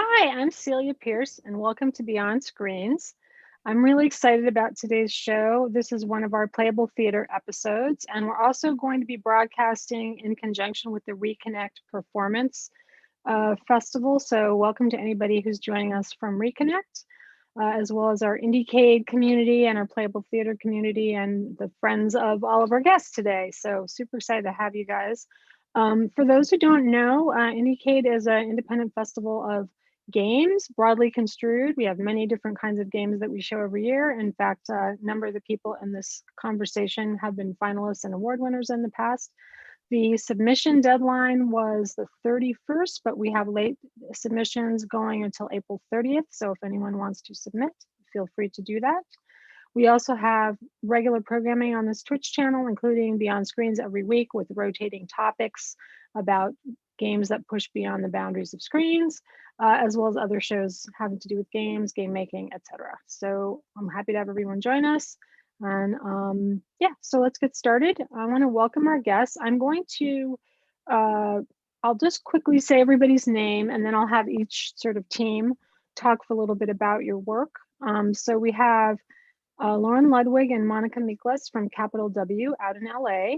Hi, I'm Celia Pearce, and welcome to Beyond Screens. I'm really excited about today's show. This is one of our Playable Theatre episodes, and we're also going to be broadcasting in conjunction with the Reconnect Performance Festival. So welcome to anybody who's joining us from Reconnect, as well as our IndieCade community and our Playable Theatre community and the friends of all of our guests today. So super excited to have you guys. For those who don't know, IndieCade is an independent festival of games, broadly construed. We have many different kinds of games that we show every year. In fact, a number of the people in this conversation have been finalists and award winners in the past. The submission deadline was the 31st, but we have late submissions going until April 30th. So if anyone wants to submit, feel free to do that. We also have regular programming on this Twitch channel, including Beyond Screens every week with rotating topics about games that push beyond the boundaries of screens, as well as other shows having to do with games, game making, etc. So I'm happy to have everyone join us. And yeah, so let's get started. I want to welcome our guests. I'm going to, I'll just quickly say everybody's name, and then I'll have each sort of team talk for a little bit about your work. So we have Lauren Ludwig and Monica Miklas from Capital W out in LA.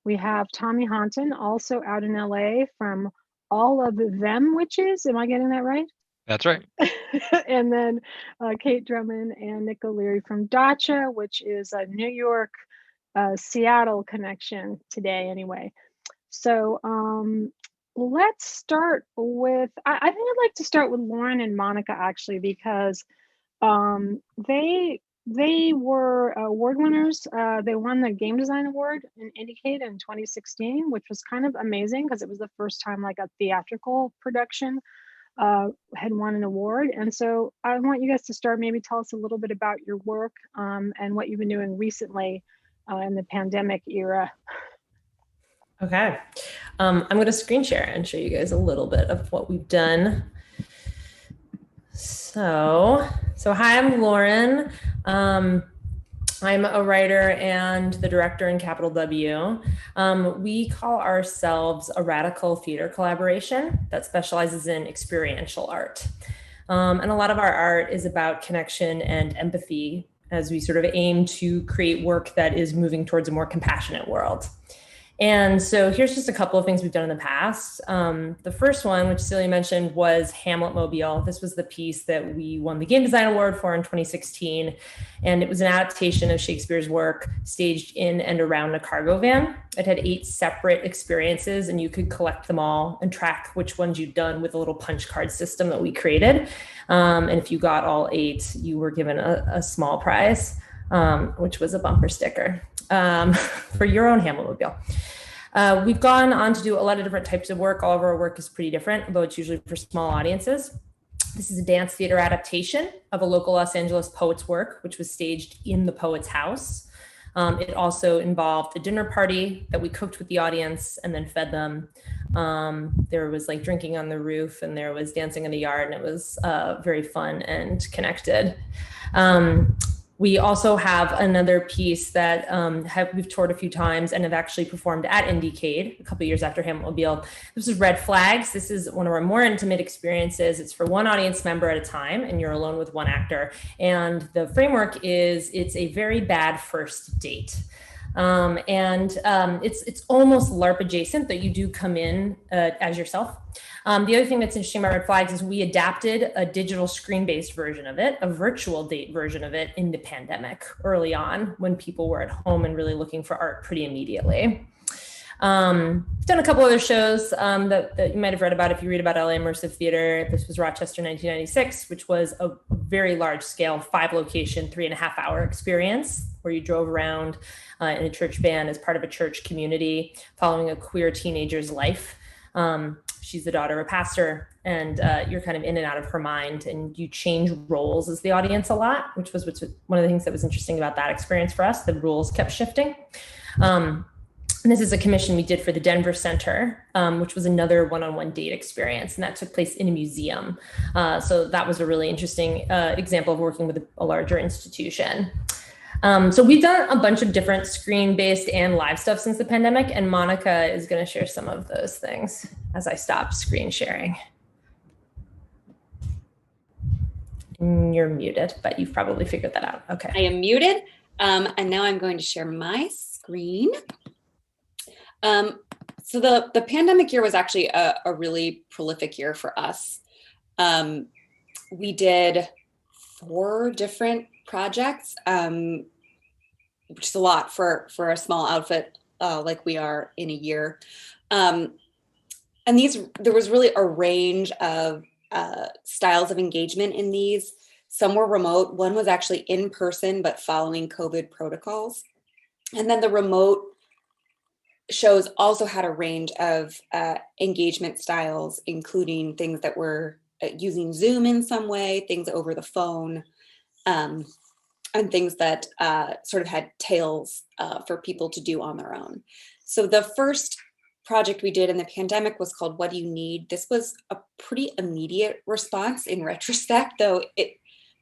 We have Tommy Honton, also out in LA, from All of Them Witches. Am I getting that right? That's right. And then Kate Drummond and Nick O'Leary from Dacha, which is a New York, Seattle connection today anyway. So let's start with, I think I'd like to start with Lauren and Monica actually, because they were award winners. They won the Game Design Award in IndieCade in 2016, which was kind of amazing because it was the first time like a theatrical production had won an award. And so I want you guys to start, maybe tell us a little bit about your work and what you've been doing recently in the pandemic era. Okay, I'm going to screen share and show you guys a little bit of what we've done. So hi, I'm Lauren. I'm a writer and the director in Capital W. We call ourselves a radical theater collaboration that specializes in experiential art. And a lot of our art is about connection and empathy as we sort of aim to create work that is moving towards a more compassionate world. And so here's just a couple of things we've done in the past. The first one, which Celia mentioned, was Hamlet Mobile. This was the piece that we won the Game Design Award for in 2016. And it was an adaptation of Shakespeare's work staged in and around a cargo van. It had 8 separate experiences, and you could collect them all and track which ones you'd done with a little punch card system that we created. And if you got all 8, you were given a small prize, which was a bumper sticker for your own Hamlet Mobile. We've gone on to do a lot of different types of work. All of our work is pretty different, although it's usually for small audiences. This is a dance theater adaptation of a local Los Angeles poet's work, which was staged in the poet's house. It also involved a dinner party that we cooked with the audience and then fed them. There was like drinking on the roof and there was dancing in the yard, and it was very fun and connected. We also have another piece that we've toured a few times and have actually performed at IndieCade a couple of years after Hamlet Mobile. This is Red Flags. This is one of our more intimate experiences. It's for one audience member at a time, and you're alone with one actor. And the framework is it's a very bad first date. It's almost LARP adjacent, that you do come in as yourself. The other thing that's interesting about Red Flags is we adapted a digital screen-based version of it, a virtual date version of it in the pandemic early on when people were at home and really looking for art pretty immediately. We've done a couple other shows that you might have read about if you read about LA Immersive Theater. This was Rochester 1996, which was a very large scale 5-location, 3.5-hour experience where you drove around in a church van as part of a church community following a queer teenager's life. She's the daughter of a pastor, and you're kind of in and out of her mind, and you change roles as the audience a lot, which was one of the things that was interesting about that experience for us. The roles kept shifting. And this is a commission we did for the Denver Center, which was another one-on-one date experience, and that took place in a museum. So that was a really interesting example of working with a larger institution. So we've done a bunch of different screen-based and live stuff since the pandemic, and Monica is going to share some of those things as I stop screen sharing. You're muted, but you've probably figured that out. Okay. I am muted. And now I'm going to share my screen. So the pandemic year was actually a really prolific year for us. We did 4 different projects, which is a lot for a small outfit like we are in a year. And there was really a range of styles of engagement in these. Some were remote. One was actually in person, but following COVID protocols. And then the remote shows also had a range of engagement styles, including things that were using Zoom in some way, things over the phone, and things that sort of had tales for people to do on their own. So the first project we did in the pandemic was called What Do You Need? This was a pretty immediate response in retrospect, though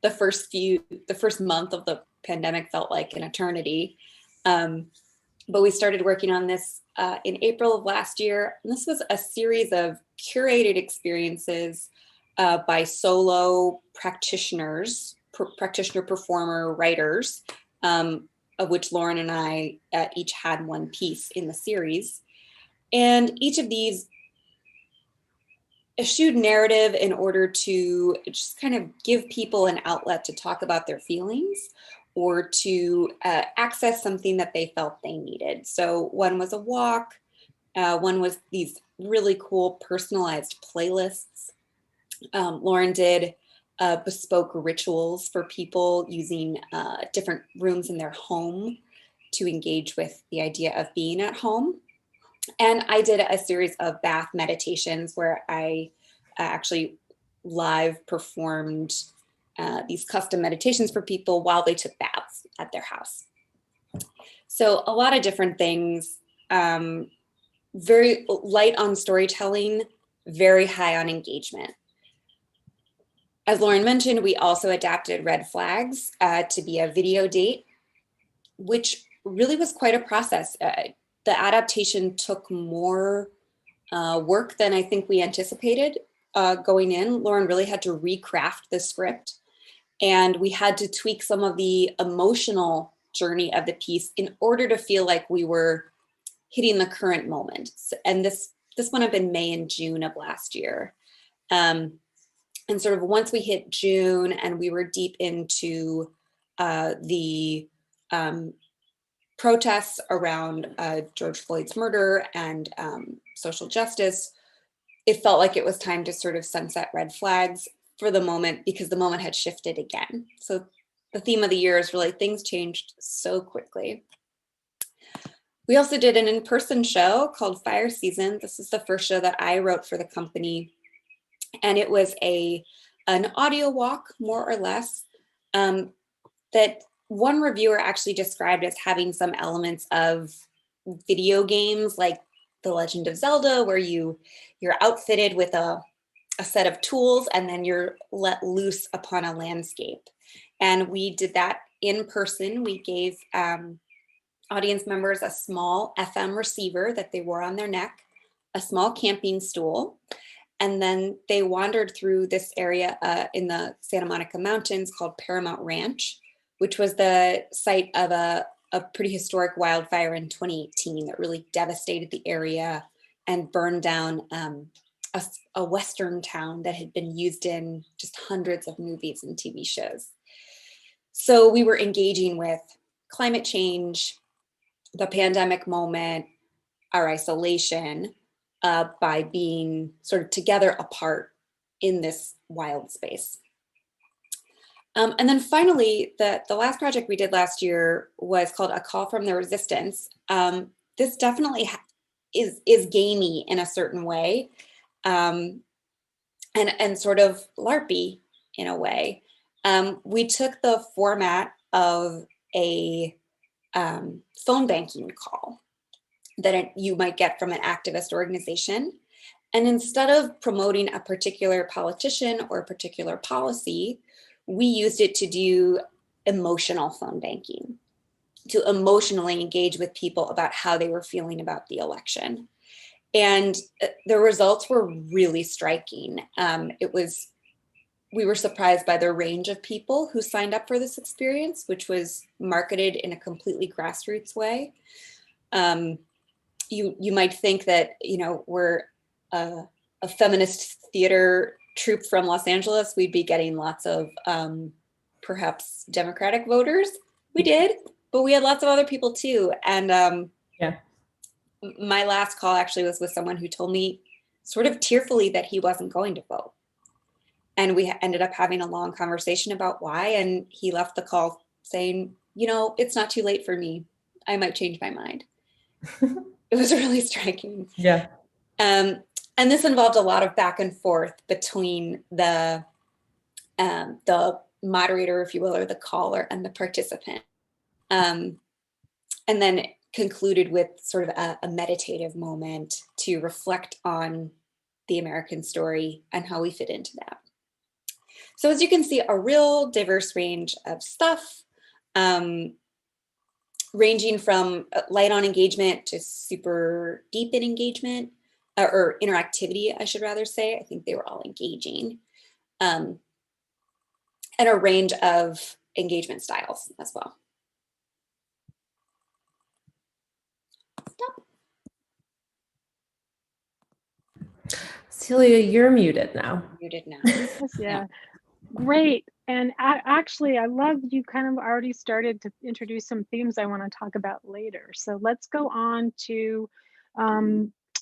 the first month of the pandemic felt like an eternity. But we started working on this in April of last year. And this was a series of curated experiences by solo practitioners, practitioner, performer, writers, of which Lauren and I each had one piece in the series. And each of these eschewed narrative in order to just kind of give people an outlet to talk about their feelings or to access something that they felt they needed. So one was a walk, one was these really cool personalized playlists. Lauren did bespoke rituals for people using different rooms in their home to engage with the idea of being at home. And I did a series of bath meditations where I actually live performed these custom meditations for people while they took baths at their house. So a lot of different things, very light on storytelling, very high on engagement. As Lauren mentioned, we also adapted Red Flags to be a video date, which really was quite a process. The adaptation took more work than I think we anticipated going in. Lauren really had to recraft the script, and we had to tweak some of the emotional journey of the piece in order to feel like we were hitting the current moment. And this went up in May and June of last year. And sort of once we hit June and we were deep into the protests around George Floyd's murder and social justice, it felt like it was time to sort of sunset Red Flags for the moment, because the moment had shifted again. So the theme of the year is really things changed so quickly. We also did an in-person show called Fire Season. This is the first show that I wrote for the company. And it was an audio walk, more or less, that one reviewer actually described as having some elements of video games like The Legend of Zelda, where you're outfitted with a set of tools and then you're let loose upon a landscape. And we did that in person. We gave audience members a small FM receiver that they wore on their neck, a small camping stool, and then they wandered through this area in the Santa Monica Mountains called Paramount Ranch, which was the site of a pretty historic wildfire in 2018 that really devastated the area and burned down a Western town that had been used in just hundreds of movies and TV shows. So we were engaging with climate change, the pandemic moment, our isolation, by being sort of together apart in this wild space. And then finally, the last project we did last year was called A Call from the Resistance. This definitely is gamey in a certain way, and sort of LARPy in a way. We took the format of a phone banking call that you might get from an activist organization. And instead of promoting a particular politician or a particular policy, we used it to do emotional phone banking, to emotionally engage with people about how they were feeling about the election. And the results were really striking. It was we were surprised by the range of people who signed up for this experience, which was marketed in a completely grassroots way. You might think that, we're a feminist theater troupe from Los Angeles, we'd be getting lots of perhaps Democratic voters. We did, but we had lots of other people too. And my last call actually was with someone who told me sort of tearfully that he wasn't going to vote. And we ended up having a long conversation about why. And he left the call saying, it's not too late for me. I might change my mind. It was really striking. Yeah. And this involved a lot of back and forth between the moderator, if you will, or the caller and the participant. And then concluded with sort of a meditative moment to reflect on the American story and how we fit into that. So as you can see, a real diverse range of stuff, ranging from light on engagement to super deep in engagement, or interactivity, I should rather say. I think they were all engaging. And a range of engagement styles as well. Stop. Celia, you're muted now. Muted now. Yeah. Great. And actually, I love you kind of already started to introduce some themes I want to talk about later. So let's go on to,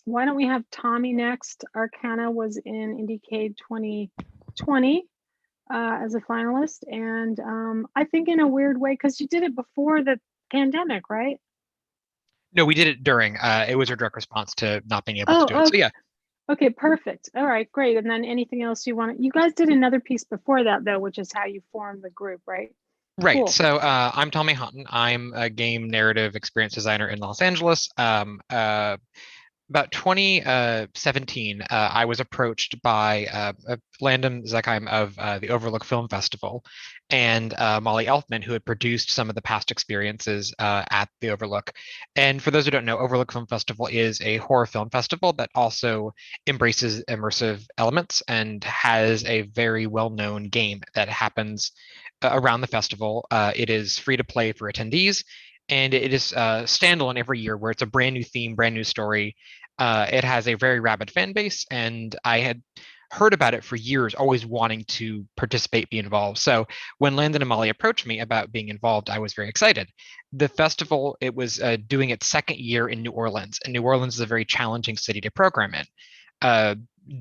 why don't we have Tommy next? Arcana was in IndieCade 2020 as a finalist. And I think in a weird way, because you did it before the pandemic, right? No, we did it during. It was a direct response to not being able to do it. Okay. So yeah. Okay, perfect. All right, great. And then anything else you want? You guys did another piece before that, though, which is how you formed the group, right? Right. Cool. So I'm Tommy Houghton. I'm a game narrative experience designer in Los Angeles. About 2017, I was approached by Landon Zekheim of the Overlook Film Festival and Molly Elfman, who had produced some of the past experiences at the Overlook. And for those who don't know, Overlook Film Festival is a horror film festival that also embraces immersive elements and has a very well-known game that happens around the festival. It is free to play for attendees. And it is standalone every year, where it's a brand new theme, brand new story. It has a very rabid fan base, and I had heard about it for years, always wanting to participate, be involved. So when Landon and Molly approached me about being involved, I was very excited. The festival, it was doing its second year in New Orleans, and New Orleans is a very challenging city to program in.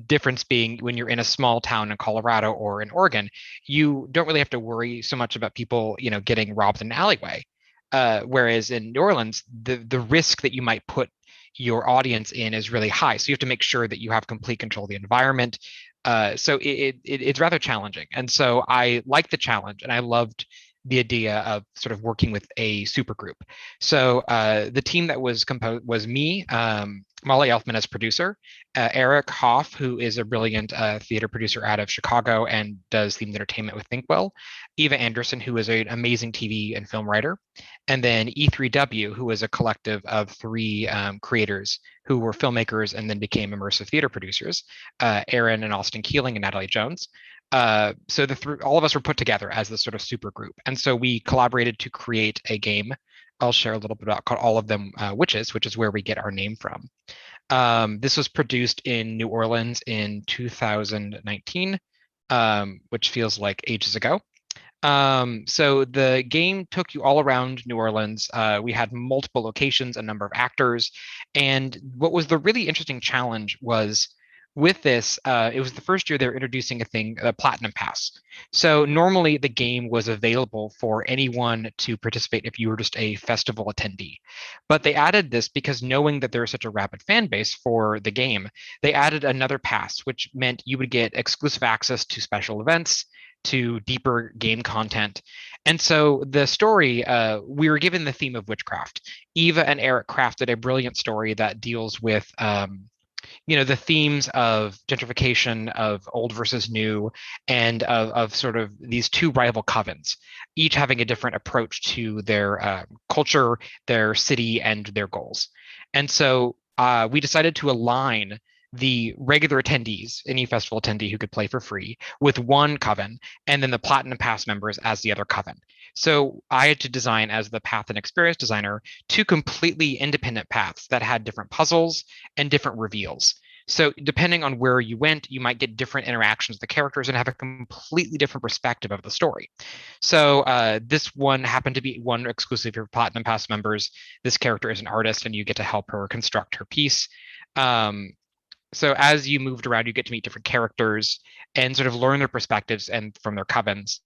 Difference being when you're in a small town in Colorado or in Oregon, you don't really have to worry so much about people, getting robbed in an alleyway. Whereas in New Orleans, the risk that you might put your audience in is really high. So you have to make sure that you have complete control of the environment. So it's rather challenging. And so I liked the challenge, and I loved the idea of sort of working with a super group. So the team that was composed was me, Molly Elfman as producer, Eric Hoff, who is a brilliant theater producer out of Chicago and does themed entertainment with Thinkwell, Eva Anderson, who is an amazing TV and film writer, and then E3W, who is a collective of three creators who were filmmakers and then became immersive theater producers, Aaron and Austin Keeling and Natalie Jones. So all of us were put together as this sort of super group. And so we collaborated to create a game I'll share a little bit about, called All of Them Witches, which is where we get our name from. This was produced in New Orleans in 2019, which feels like ages ago. So the game took you all around New Orleans. We had multiple locations, a number of actors. And what was the really interesting challenge was, with this, it was the first year they were introducing a thing, a Platinum Pass. So normally the game was available for anyone to participate if you were just a festival attendee. But they added this because, knowing that there is such a rabid fan base for the game, they added another pass, which meant you would get exclusive access to special events, to deeper game content. And so the story, we were given the theme of witchcraft. Eva and Eric crafted a brilliant story that deals with the themes of gentrification, of old versus new, and of sort of these two rival covens, each having a different approach to their culture, their city, and their goals. And so we decided to align the regular attendees, any festival attendee who could play for free, with one coven, and then the Platinum Pass members as the other coven. So I had to design, as the path and experience designer, two completely independent paths that had different puzzles and different reveals. So depending on where you went, you might get different interactions with the characters and have a completely different perspective of the story. So this one happened to be one exclusive for Platinum Pass members. This character is an artist, and you get to help her construct her piece. So as you moved around, you get to meet different characters and sort of learn their perspectives and from their covens.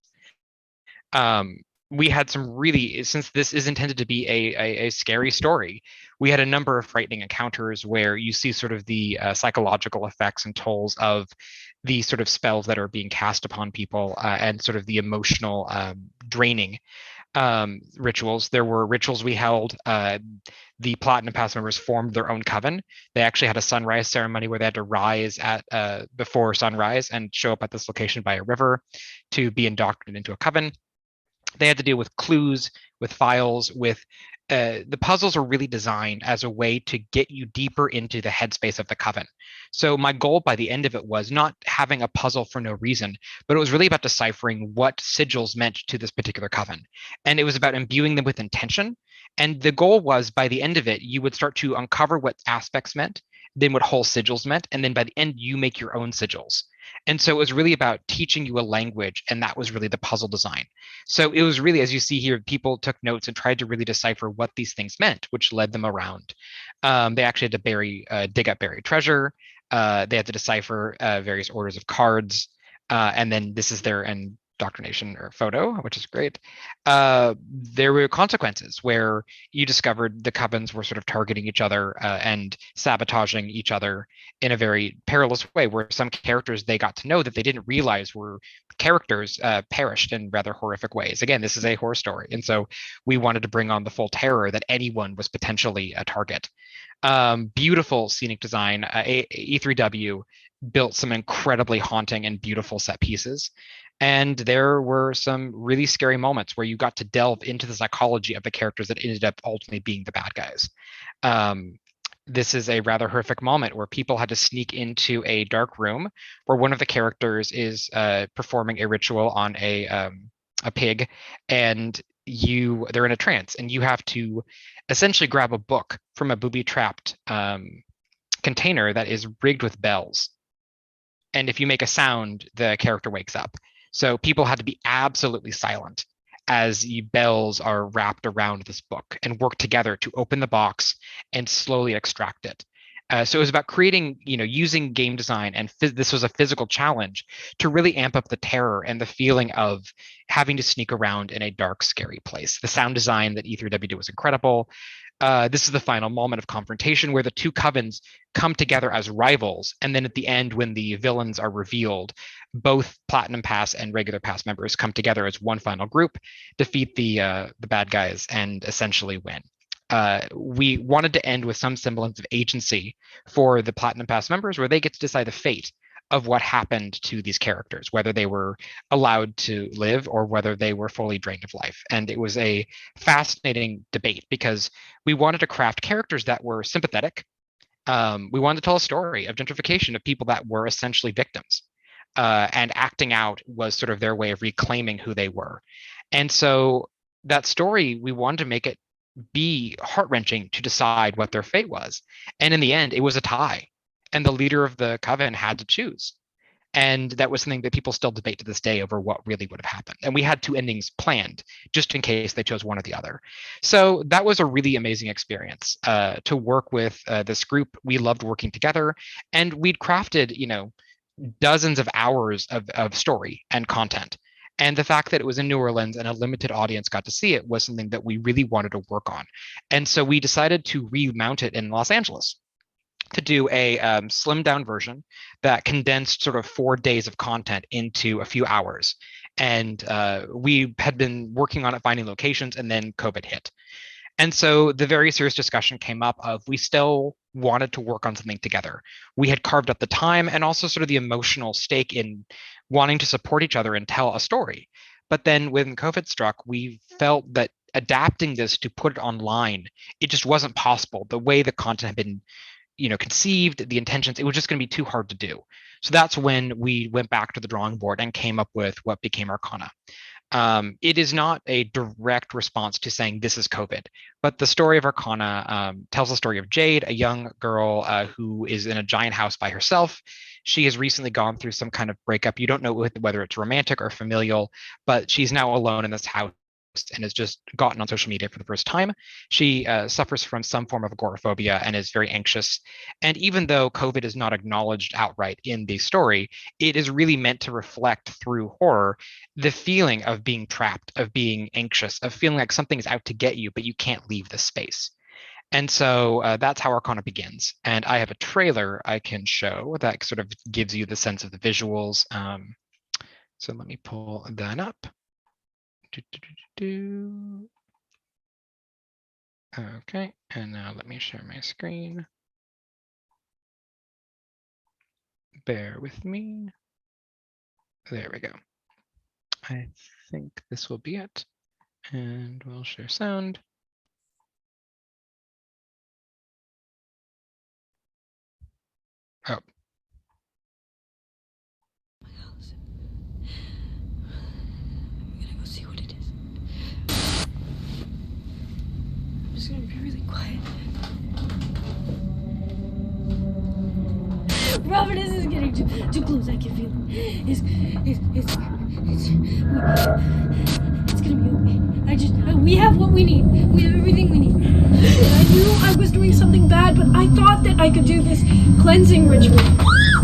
We had some really, since this is intended to be a scary story, we had a number of frightening encounters where you see sort of the psychological effects and tolls of the sort of spells that are being cast upon people and sort of the emotional draining rituals. There were rituals we held. The Platinum Pass members formed their own coven. They actually had a sunrise ceremony where they had to rise at before sunrise and show up at this location by a river to be indoctrinated into a coven. They had to deal with clues, with files, with the puzzles are really designed as a way to get you deeper into the headspace of the coven. So my goal by the end of it was not having a puzzle for no reason, but it was really about deciphering what sigils meant to this particular coven. And it was about imbuing them with intention. And the goal was, by the end of it, you would start to uncover what aspects meant, then what whole sigils meant, and then by the end, you make your own sigils. And so it was really about teaching you a language, and that was really the puzzle design. So it was really, as you see here, people took notes and tried to really decipher what these things meant, which led them around. They actually had to dig up buried treasure. They had to decipher various orders of cards. And then this is their indoctrination or photo, which is great. There were consequences where you discovered the covens were sort of targeting each other and sabotaging each other in a very perilous way, where some characters they got to know that they didn't realize were characters perished in rather horrific ways. Again, this is a horror story, and so we wanted to bring on the full terror that anyone was potentially a target. Beautiful scenic design. E3W built some incredibly haunting and beautiful set pieces. And there were some really scary moments where you got to delve into the psychology of the characters that ended up ultimately being the bad guys. This is a rather horrific moment where people had to sneak into a dark room where one of the characters is performing a ritual on a pig, and they're in a trance, and you have to essentially grab a book from a booby-trapped container that is rigged with bells. And if you make a sound, the character wakes up. So people had to be absolutely silent as the bells are wrapped around this book and work together to open the box and slowly extract it. So it was about creating, using game design, and this was a physical challenge to really amp up the terror and the feeling of having to sneak around in a dark, scary place. The sound design that E3W did was incredible. This is the final moment of confrontation where the two covens come together as rivals. And then at the end, when the villains are revealed, both Platinum Pass and regular Pass members come together as one final group, defeat the bad guys, and essentially win. We wanted to end with some semblance of agency for the Platinum Pass members, where they get to decide the fate of what happened to these characters, whether they were allowed to live or whether they were fully drained of life. And it was a fascinating debate because we wanted to craft characters that were sympathetic. We wanted to tell a story of gentrification of people that were essentially victims. And acting out was sort of their way of reclaiming who they were. And so that story, we wanted to make it be heart-wrenching to decide what their fate was. And in the end, it was a tie. And the leader of the coven had to choose. And that was something that people still debate to this day over what really would have happened. And we had two endings planned just in case they chose one or the other. So that was a really amazing experience to work with this group. We loved working together, and we'd crafted, dozens of hours of story and content. And the fact that it was in New Orleans and a limited audience got to see it was something that we really wanted to work on. And so we decided to remount it in Los Angeles to do a slimmed down version that condensed sort of 4 days of content into a few hours. And we had been working on it, finding locations, and then COVID hit. And so the very serious discussion came up of we still wanted to work on something together. We had carved up the time and also sort of the emotional stake in wanting to support each other and tell a story. But then when COVID struck, we felt that adapting this to put it online, it just wasn't possible. The way the content had been conceived, the intentions, it was just going to be too hard to do. So that's when we went back to the drawing board and came up with what became Arcana. It is not a direct response to saying this is COVID, but the story of Arcana tells the story of Jade, a young girl who is in a giant house by herself. She has recently gone through some kind of breakup. You don't know whether it's romantic or familial, but she's now alone in this house and has just gotten on social media for the first time. She suffers from some form of agoraphobia and is very anxious. And even though COVID is not acknowledged outright in the story, it is really meant to reflect through horror the feeling of being trapped, of being anxious, of feeling like something is out to get you, but you can't leave the space. And so that's how Arcana begins. And I have a trailer I can show that sort of gives you the sense of the visuals. So let me pull that up. Okay, and now let me share my screen. Bear with me. There we go. I think this will be it. And we'll share sound. Oh. I'm gonna go see what it is. I'm just gonna be really quiet. Robert, this is getting too close. I can feel it. It's gonna be okay. We have what we need. We have everything we need. I knew I was doing something bad, but I thought that I could do this cleansing ritual.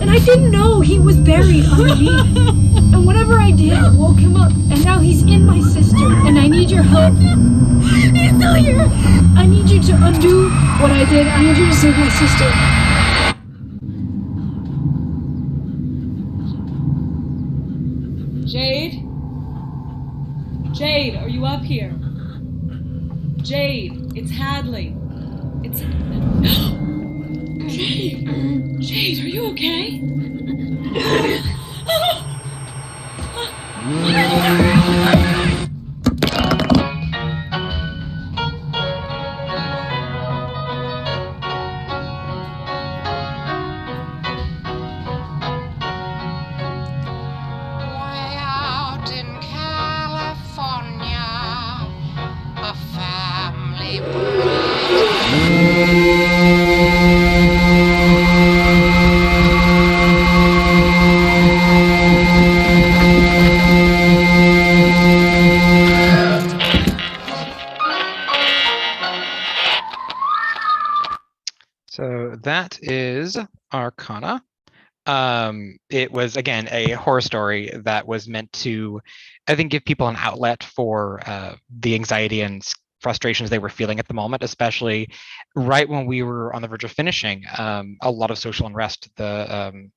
And I didn't know he was buried underneath. And whatever I did woke him up. And now he's in my sister. And I need your help. He's still here. I need you to undo what I did. I need you to save my sister. Jade? Jade, are you up here? Jade, it's Hadley. It's... Jade! Jade, are you okay? So that is Arcana. It was, again, a horror story that was meant to, I think, give people an outlet for the anxiety and frustrations they were feeling at the moment, especially right when we were on the verge of finishing a lot of social unrest. The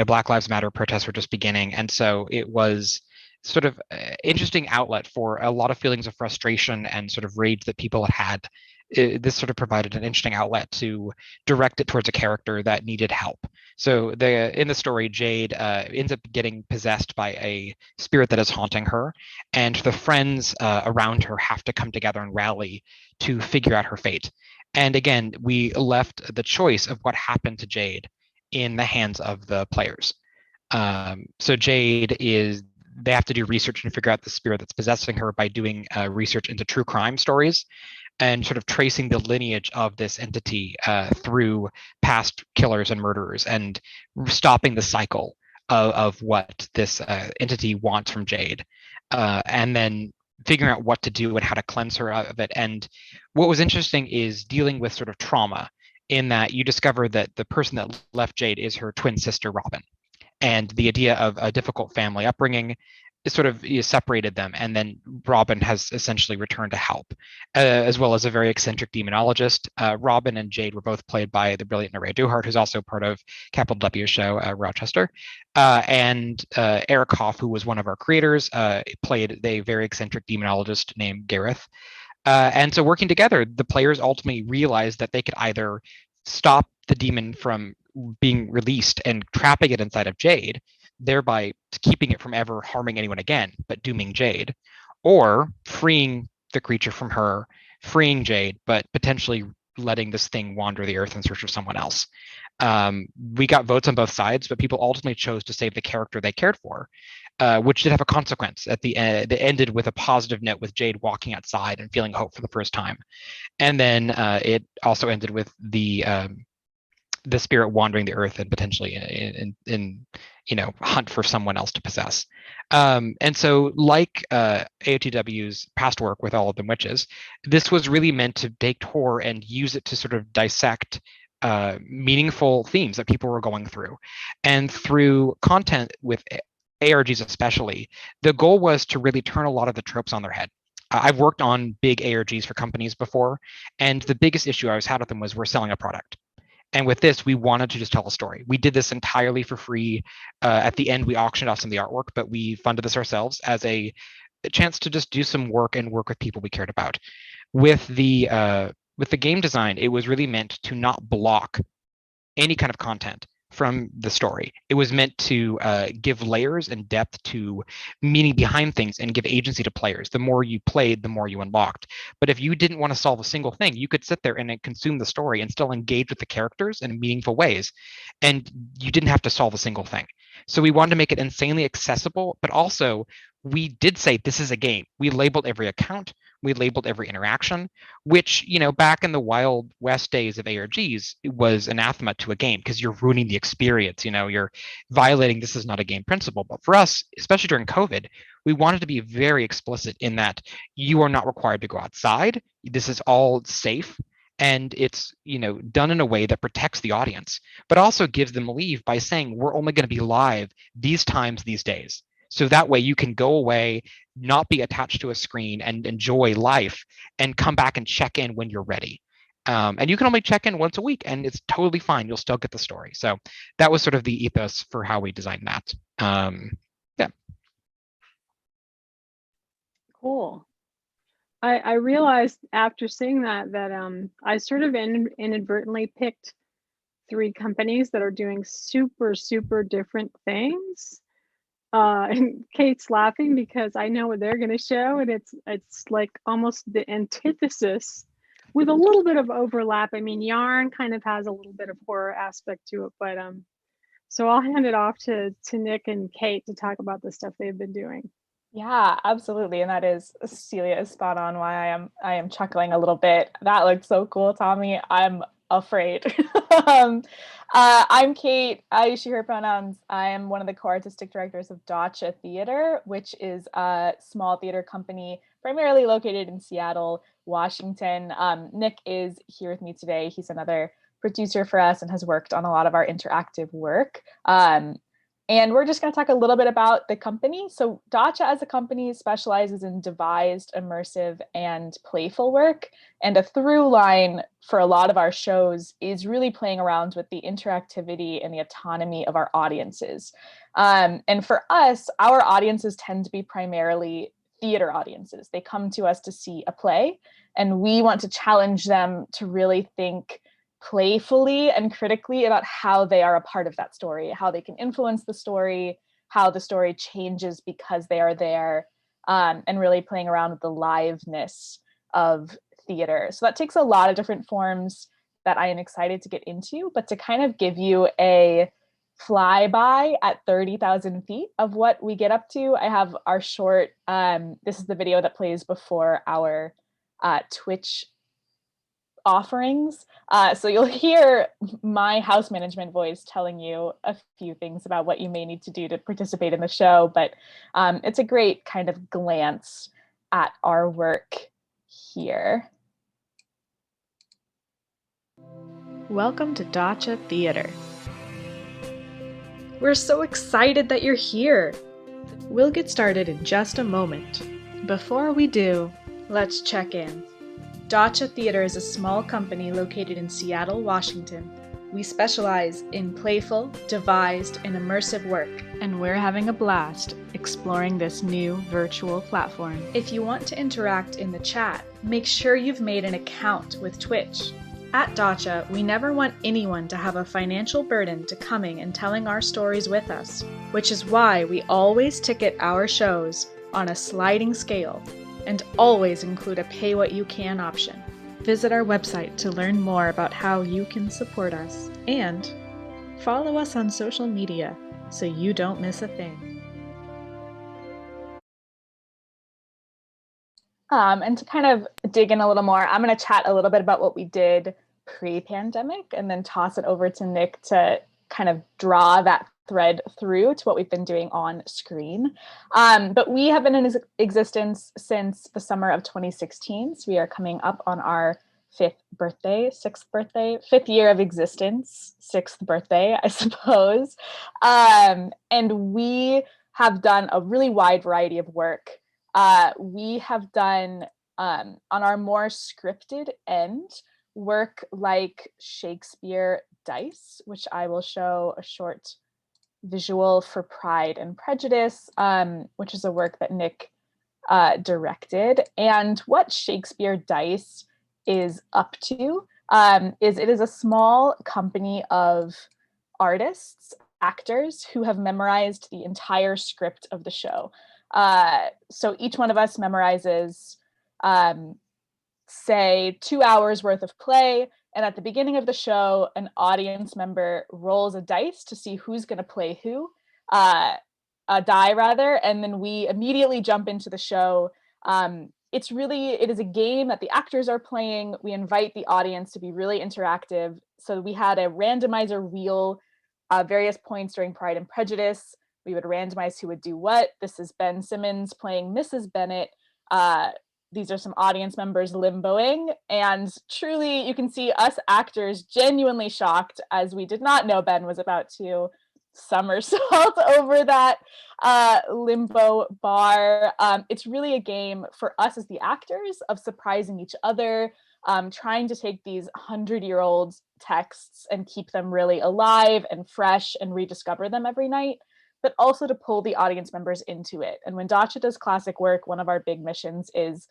Black Lives Matter protests were just beginning, and so it was sort of interesting outlet for a lot of feelings of frustration and sort of rage that people had. This sort of provided an interesting outlet to direct it towards a character that needed help. So in the story, Jade ends up getting possessed by a spirit that is haunting her, and the friends around her have to come together and rally to figure out her fate. And again, we left the choice of what happened to Jade in the hands of the players. So Jade they have to do research and figure out the spirit that's possessing her by doing research into true crime stories and sort of tracing the lineage of this entity through past killers and murderers and stopping the cycle of what this entity wants from Jade, and then figuring out what to do and how to cleanse her out of it. And what was interesting is dealing with sort of trauma, in that you discover that the person that left Jade is her twin sister, Robin. And the idea of a difficult family upbringing sort of separated them, and then Robin has essentially returned to help, as well as a very eccentric demonologist. Robin and Jade were both played by the brilliant Nerea Duhart, who's also part of Capital W show, Rochester, and Eric Hoff, who was one of our creators, played a very eccentric demonologist named Gareth. And so working together, the players ultimately realized that they could either stop the demon from being released and trapping it inside of Jade, thereby keeping it from ever harming anyone again, but dooming Jade, or freeing the creature from her, freeing Jade, but potentially letting this thing wander the earth in search of someone else. We got votes on both sides, but people ultimately chose to save the character they cared for, which did have a consequence at the end. It ended with a positive note with Jade walking outside and feeling hope for the first time. And then it also ended with the spirit wandering the earth and potentially in hunt for someone else to possess. And so, like AOTW's past work with All of Them Witches, this was really meant to take horror and use it to sort of dissect meaningful themes that people were going through. And through content with ARGs especially, the goal was to really turn a lot of the tropes on their head. I've worked on big ARGs for companies before, and the biggest issue I always had with them was we're selling a product. And with this, we wanted to just tell a story. We did this entirely for free. At the end, we auctioned off some of the artwork, but we funded this ourselves as a chance to just do some work and work with people we cared about. With the game design, it was really meant to not block any kind of content from the story. It was meant to give layers and depth to meaning behind things and give agency to players. The more you played, the more you unlocked. But if you didn't want to solve a single thing, you could sit there and consume the story and still engage with the characters in meaningful ways. And you didn't have to solve a single thing. So we wanted to make it insanely accessible, but also we did say this is a game. We labeled every account. We labeled every interaction, which, back in the Wild West days of ARGs, it was anathema to a game because you're ruining the experience. You're violating this is not a game principle. But for us, especially during COVID, we wanted to be very explicit in that you are not required to go outside. This is all safe. And it's, done in a way that protects the audience, but also gives them leave by saying we're only going to be live these times, these days. So that way you can go away, not be attached to a screen and enjoy life and come back and check in when you're ready. And you can only check in once a week and it's totally fine. You'll still get the story. So that was sort of the ethos for how we designed that. Yeah. Cool. I realized after seeing that I sort of inadvertently picked 3 companies that are doing super, super different things. And Kate's laughing because I know what they're going to show, and it's like almost the antithesis with a little bit of overlap. I mean, Yarn kind of has a little bit of horror aspect to it, but so I'll hand it off to Nick and Kate to talk about the stuff they've been doing. Yeah, absolutely. And that is, Celia is spot on why I am chuckling a little bit. That looks so cool, Tommy. I'm afraid. I'm Kate. I use she, her pronouns. I am one of the co-artistic directors of Dacha Theater, which is a small theater company primarily located in Seattle, Washington. Nick is here with me today. He's another producer for us and has worked on a lot of our interactive work. And we're just going to talk a little bit about the company. So Dacha as a company specializes in devised, immersive, and playful work. And a through line for a lot of our shows is really playing around with the interactivity and the autonomy of our audiences. And for us, our audiences tend to be primarily theater audiences. They come to us to see a play, and we want to challenge them to really think playfully and critically about how they are a part of that story, how they can influence the story, how the story changes because they are there, and really playing around with the liveness of theater. So that takes a lot of different forms that I am excited to get into, but to kind of give you a flyby at 30,000 feet of what we get up to, I have our short, this is the video that plays before our Twitch offerings. So you'll hear my house management voice telling you a few things about what you may need to do to participate in the show, but it's a great kind of glance at our work here. Welcome to Dacha Theater. We're so excited that you're here. We'll get started in just a moment. Before we do, let's check in. Dacha Theater is a small company located in Seattle, Washington. We specialize in playful, devised, and immersive work, and we're having a blast exploring this new virtual platform. If you want to interact in the chat, make sure you've made an account with Twitch. At Dacha, we never want anyone to have a financial burden to coming and telling our stories with us, which is why we always ticket our shows on a sliding scale and always include a pay-what-you-can option. Visit our website to learn more about how you can support us, and follow us on social media so you don't miss a thing. And to kind of dig in a little more, I'm going to chat a little bit about what we did pre-pandemic and then toss it over to Nick to kind of draw that thread through to what we've been doing on screen. But we have been in existence since the summer of 2016. So we are coming up on our fifth year of existence, sixth birthday, I suppose. And we have done a really wide variety of work. We have done, on our more scripted end, work like Shakespeare Dice, which I will show a short visual for Pride and Prejudice, which is a work that Nick directed. And what Shakespeare Dice is up to is it is a small company of artists, actors who have memorized the entire script of the show. So each one of us memorizes, say, 2 hours worth of play. And at the beginning of the show, an audience member rolls a dice to see who's going to play who, a die rather. And then we immediately jump into the show. It is a game that the actors are playing. We invite the audience to be really interactive. So we had a randomizer wheel, various points during Pride and Prejudice. We would randomize who would do what. This is Ben Simmons playing Mrs. Bennet. These are some audience members limboing. And truly, you can see us actors genuinely shocked as we did not know Ben was about to somersault over that limbo bar. It's really a game for us as the actors of surprising each other, trying to take these 100-year-old texts and keep them really alive and fresh and rediscover them every night, but also to pull the audience members into it. And when Dacha does classic work, one of our big missions is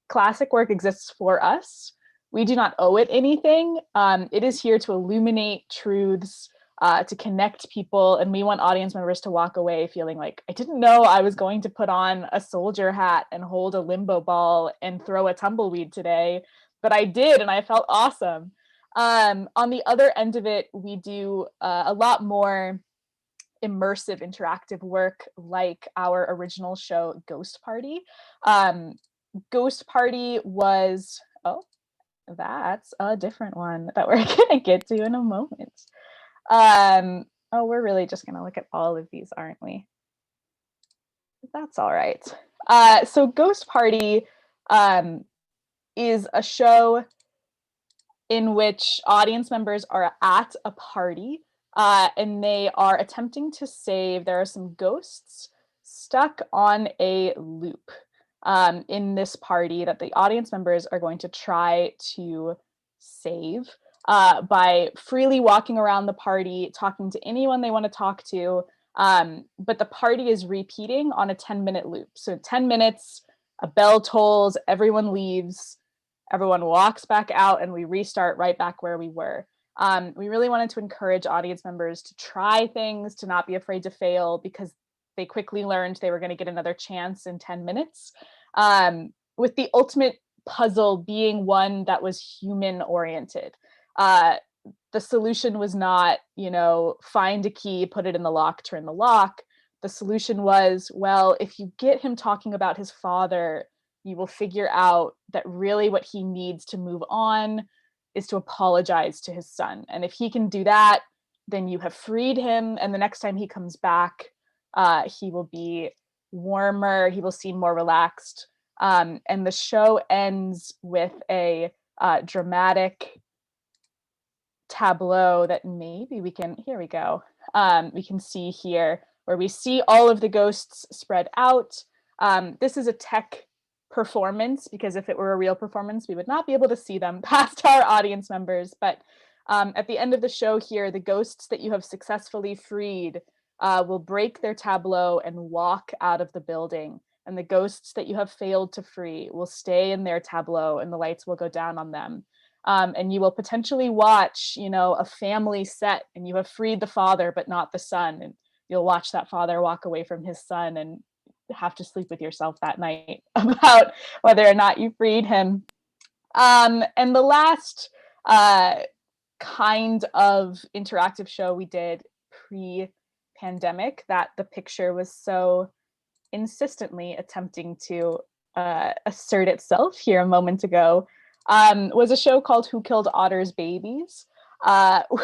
classic work exists for us. We do not owe it anything. It is here to illuminate truths, to connect people. And we want audience members to walk away feeling like, I didn't know I was going to put on a soldier hat and hold a limbo ball and throw a tumbleweed today, but I did, and I felt awesome. On the other end of it, we do a lot more immersive interactive work like our original show Ghost Party. Ghost Party was, that's a different one that we're gonna get to in a moment. We're really just gonna look at all of these, aren't we? That's all right. So Ghost Party is a show in which audience members are at a party and they are attempting to save. There are some ghosts stuck on a loop in this party that the audience members are going to try to save by freely walking around the party, talking to anyone they want to talk to. But the party is repeating on a 10-minute loop. So 10 minutes, a bell tolls, everyone leaves, everyone walks back out, and we restart right back where we were. We really wanted to encourage audience members to try things, to not be afraid to fail, because they quickly learned they were going to get another chance in 10 minutes. With the ultimate puzzle being one that was human oriented. The solution was not, find a key, put it in the lock, turn the lock. The solution was, well, if you get him talking about his father, you will figure out that really what he needs to move on is to apologize to his son. And if he can do that, then you have freed him. And the next time he comes back, he will be warmer, he will seem more relaxed. And the show ends with a dramatic tableau that maybe we can, here we go. We can see here where we see all of the ghosts spread out. This is a tech performance, because if it were a real performance, we would not be able to see them past our audience members. But at the end of the show here, the ghosts that you have successfully freed will break their tableau and walk out of the building. And the ghosts that you have failed to free will stay in their tableau, and the lights will go down on them. And you will potentially watch, a family set, and you have freed the father, but not the son. And you'll watch that father walk away from his son and have to sleep with yourself that night about whether or not you freed him. And the last kind of interactive show we did pre-pandemic that the picture was so insistently attempting to assert itself here a moment ago was a show called Who Killed Otter's Babies,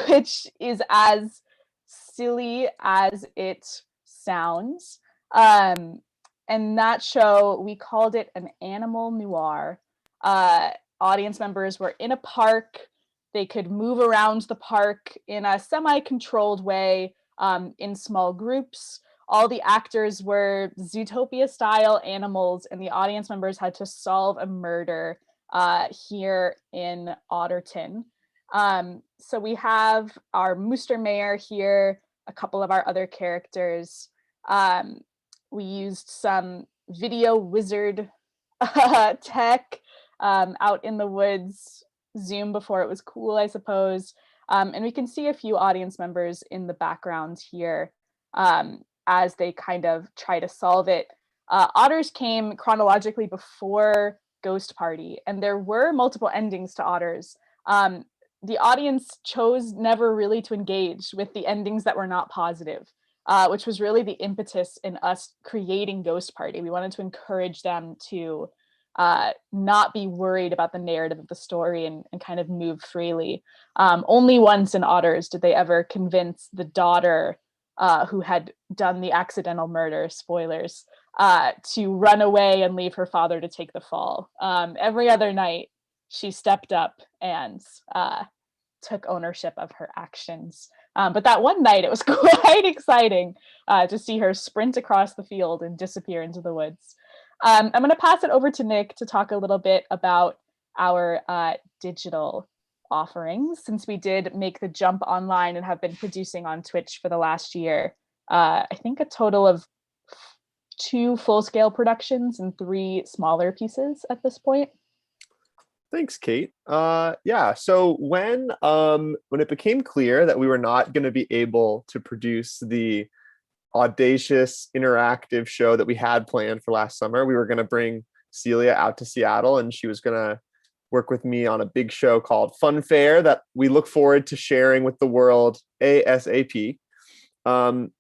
which is as silly as it sounds. And that show, we called it an animal noir. Audience members were in a park. They could move around the park in a semi-controlled way in small groups. All the actors were Zootopia-style animals, and the audience members had to solve a murder here in Otterton. So we have our Mooster Mayor here, a couple of our other characters. We used some video wizard tech out in the woods, Zoom before it was cool, I suppose. And we can see a few audience members in the background here as they kind of try to solve it. Otters came chronologically before Ghost Party, and there were multiple endings to Otters. The audience chose never really to engage with the endings that were not positive, which was really the impetus in us creating Ghost Party. We wanted to encourage them to not be worried about the narrative of the story and kind of move freely. Only once in Otters did they ever convince the daughter who had done the accidental murder, spoilers, to run away and leave her father to take the fall. Every other night, she stepped up and took ownership of her actions. But that one night, it was quite exciting to see her sprint across the field and disappear into the woods. I'm going to pass it over to Nick to talk a little bit about our digital offerings, since we did make the jump online and have been producing on Twitch for the last year. I think a total of 2 full-scale productions and 3 smaller pieces at this point. Thanks, Kate. Yeah, so when it became clear that we were not going to be able to produce the audacious interactive show that we had planned for last summer, we were going to bring Celia out to Seattle, and she was going to work with me on a big show called Fun Fair that we look forward to sharing with the world ASAP.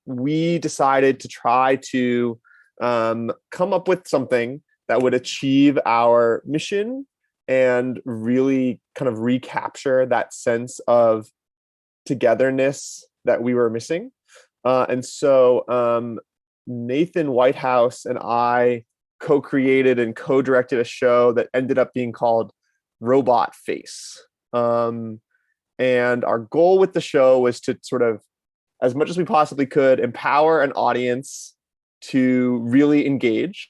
We decided to try to come up with something that would achieve our mission and really kind of recapture that sense of togetherness that we were missing. And so Nathan Whitehouse and I co-created and co-directed a show that ended up being called Robot Face. And our goal with the show was to sort of, as much as we possibly could, empower an audience to really engage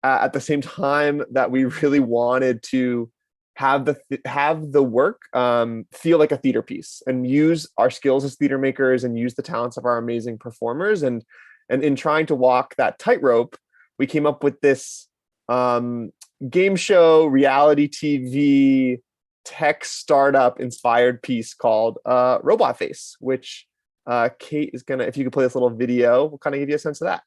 at the same time that we really wanted to have the work feel like a theater piece and use our skills as theater makers and use the talents of our amazing performers. And in trying to walk that tightrope, we came up with this game show, reality TV, tech startup inspired piece called Robot Face, which Kate is gonna, if you could play this little video, we'll kind of give you a sense of that.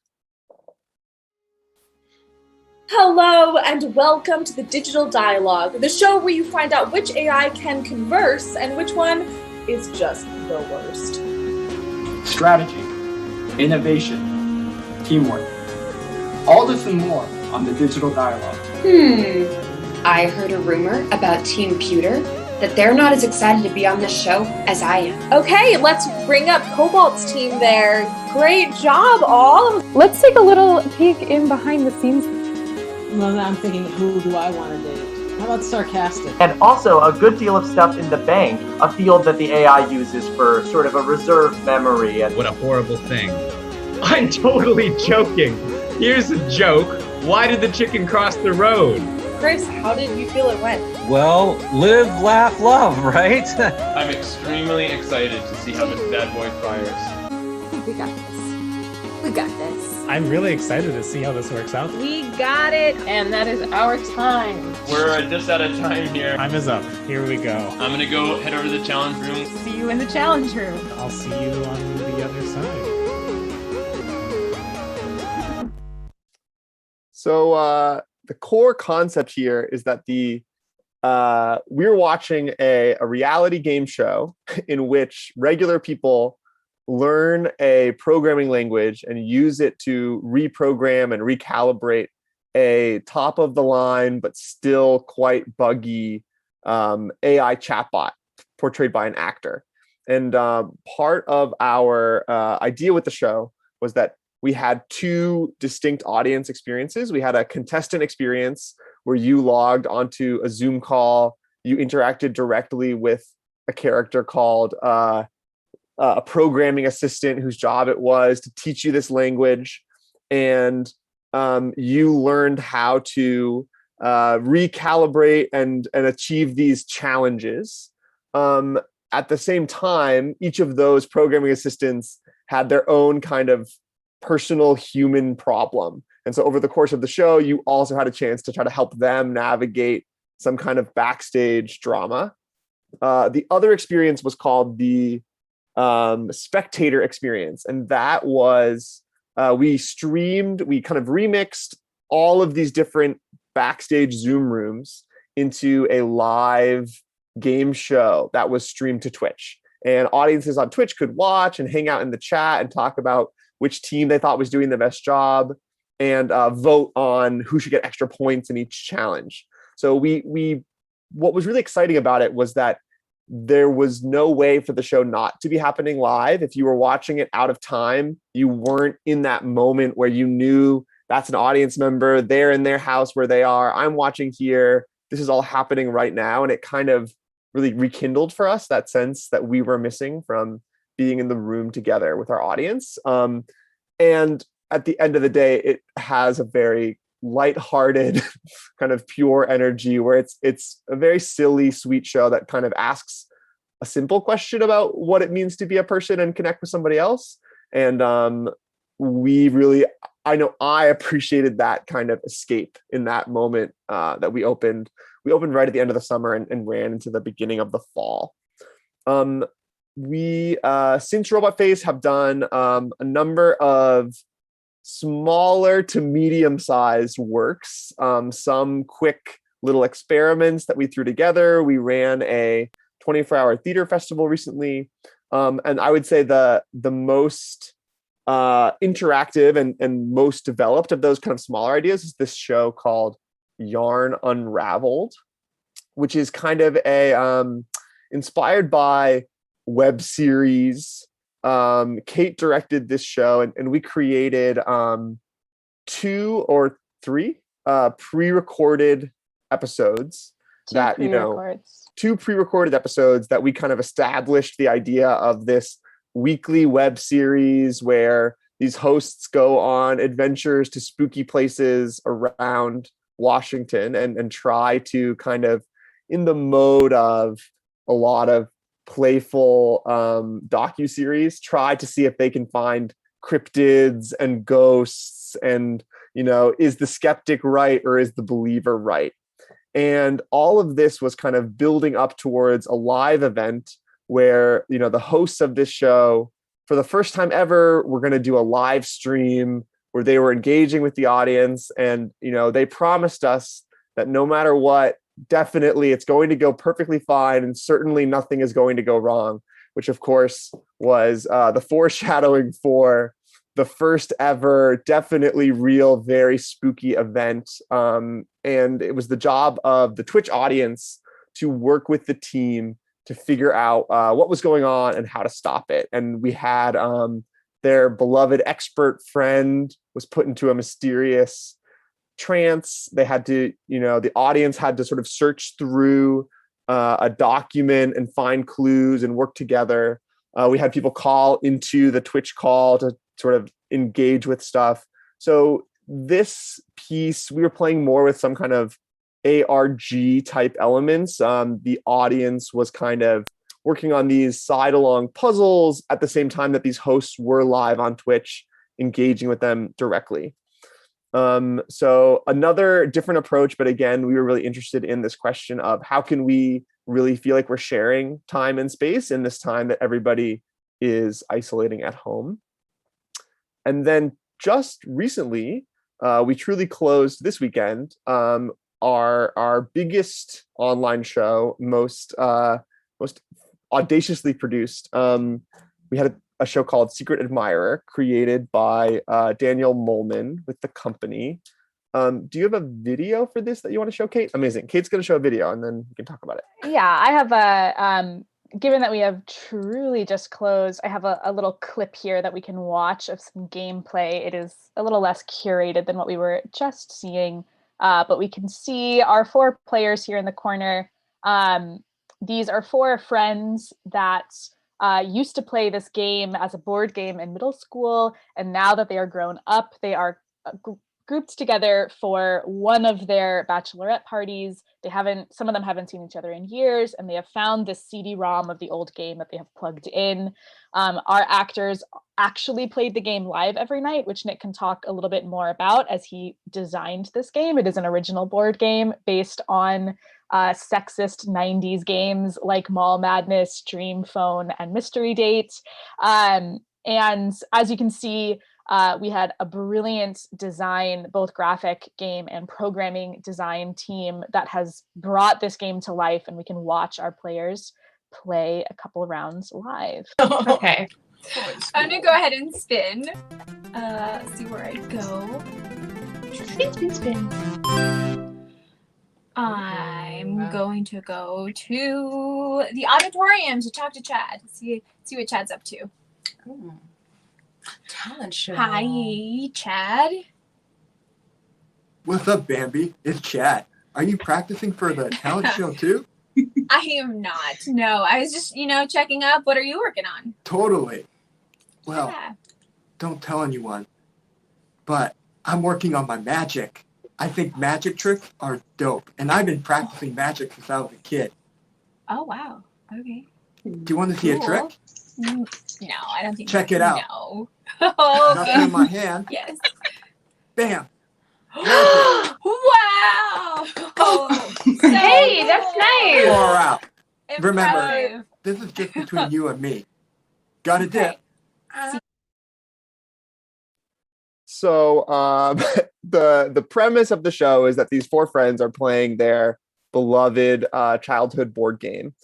Hello and welcome to the Digital Dialogue, the show where you find out which AI can converse and which one is just the worst. Strategy, innovation, teamwork, all this and more on the Digital Dialogue. I heard a rumor about Team Pewter that they're not as excited to be on this show as I am. Okay, let's bring up Cobalt's team there. Great job, all. Let's take a little peek in behind the scenes. Well, now I'm thinking, who do I want to date? How about sarcastic? And also a good deal of stuff in the bank, a field that the AI uses for sort of a reserved memory. And what a horrible thing. I'm totally joking. Here's a joke. Why did the chicken cross the road? Chris, how did you feel it went? Well, live, laugh, love, right? I'm extremely excited to see how this bad boy fires. I think we got this. We got this. I'm really excited to see how this works out. We got it, and that is our time. We're just out of time here. Time is up. Here we go. I'm gonna go head over to the challenge room. See you in the challenge room. I'll see you on the other side. So the core concept here is that the we were watching a reality game show in which regular people learn a programming language and use it to reprogram and recalibrate a top of the line but still quite buggy AI chatbot portrayed by an actor. And part of our idea with the show was that we had two distinct audience experiences. We had a contestant experience where you logged onto a Zoom call, you interacted directly with a character called a programming assistant whose job it was to teach you this language. And you learned how to recalibrate and achieve these challenges. At the same time, each of those programming assistants had their own kind of personal human problem. And so over the course of the show, you also had a chance to try to help them navigate some kind of backstage drama. The other experience was called the Spectator Experience. And that was, we kind of remixed all of these different backstage Zoom rooms into a live game show that was streamed to Twitch. And audiences on Twitch could watch and hang out in the chat and talk about which team they thought was doing the best job and vote on who should get extra points in each challenge. So what was really exciting about it was that there was no way for the show not to be happening live. If you were watching it out of time, you weren't in that moment where you knew that's an audience member, they're in their house where they are, I'm watching here, this is all happening right now. And it kind of really rekindled for us that sense that we were missing from being in the room together with our audience. And at the end of the day, it has a very lighthearted kind of pure energy where it's a very silly, sweet show that kind of asks a simple question about what it means to be a person and connect with somebody else. And I appreciated that kind of escape in that moment that we opened. We opened right at the end of the summer and ran into the beginning of the fall. We, since Robot Face, have done a number of smaller to medium-sized works, some quick little experiments that we threw together. We ran a 24-hour theater festival recently. And I would say the most interactive and most developed of those kind of smaller ideas is this show called Yarn Unraveled, which is kind of a inspired by web series. Kate directed this show, and we created 2 or 3 pre-recorded episodes two pre-recorded episodes that we kind of established the idea of this weekly web series where these hosts go on adventures to spooky places around Washington and try to kind of, in the mode of a lot of playful docuseries, try to see if they can find cryptids and ghosts and, is the skeptic right or is the believer right? And all of this was kind of building up towards a live event where, the hosts of this show, for the first time ever, were going to do a live stream where they were engaging with the audience. And, they promised us that no matter what, definitely it's going to go perfectly fine and certainly nothing is going to go wrong, which of course was the foreshadowing for the first ever, definitely real, very spooky event. And it was the job of the Twitch audience to work with the team to figure out what was going on and how to stop it. And we had their beloved expert friend was put into a mysterious trance. They had to, the audience had to sort of search through a document and find clues and work together. We had people call into the Twitch call to sort of engage with stuff. So this piece, we were playing more with some kind of ARG type elements. The audience was kind of working on these side-along puzzles at the same time that these hosts were live on Twitch, engaging with them directly. So another different approach, but again, we were really interested in this question of how can we really feel like we're sharing time and space in this time that everybody is isolating at home. And then just recently, we truly closed this weekend our biggest online show, most audaciously produced. We had a show called Secret Admirer, created by Daniel Molman with the company. Do you have a video for this that you want to show, Kate? Amazing. Kate's going to show a video, and then we can talk about it. Yeah, I have a, given that we have truly just closed, I have a little clip here that we can watch of some gameplay. It is a little less curated than what we were just seeing, but we can see our 4 players here in the corner. These are 4 friends that used to play this game as a board game in middle school, and now that they are grown up, they are grouped together for one of their bachelorette parties. Some of them haven't seen each other in years, and they have found this CD-ROM of the old game that they have plugged in. Our actors actually played the game live every night, which Nick can talk a little bit more about as he designed this game. It is an original board game based on sexist 90s games like Mall Madness, Dream Phone, and Mystery Date. And as you can see, we had a brilliant design, both graphic, game, and programming design team that has brought this game to life, and we can watch our players play a couple of rounds live. Okay. I'm gonna go ahead and spin. See where I go. Spin, spin, spin. I'm going to go to the auditorium to talk to Chad. See what Chad's up to. Ooh. Talent show. Hi, Chad. What's up, Bambi? It's Chad. Are you practicing for the talent show too? I am not. No, I was just, checking up. What are you working on? Totally. Well, don't tell anyone. But I'm working on my magic. I think magic tricks are dope. And I've been practicing magic since I was a kid. Oh, wow. Okay. Do you want to see a trick? No, I don't think Check it out. No. Nothing in my hand. Yes. Bam. Wow. Oh, Hey, that's nice. Far out. Impressive. Remember, this is just between you and me. Got a dip. So the premise of the show is that these 4 friends are playing their beloved childhood board game.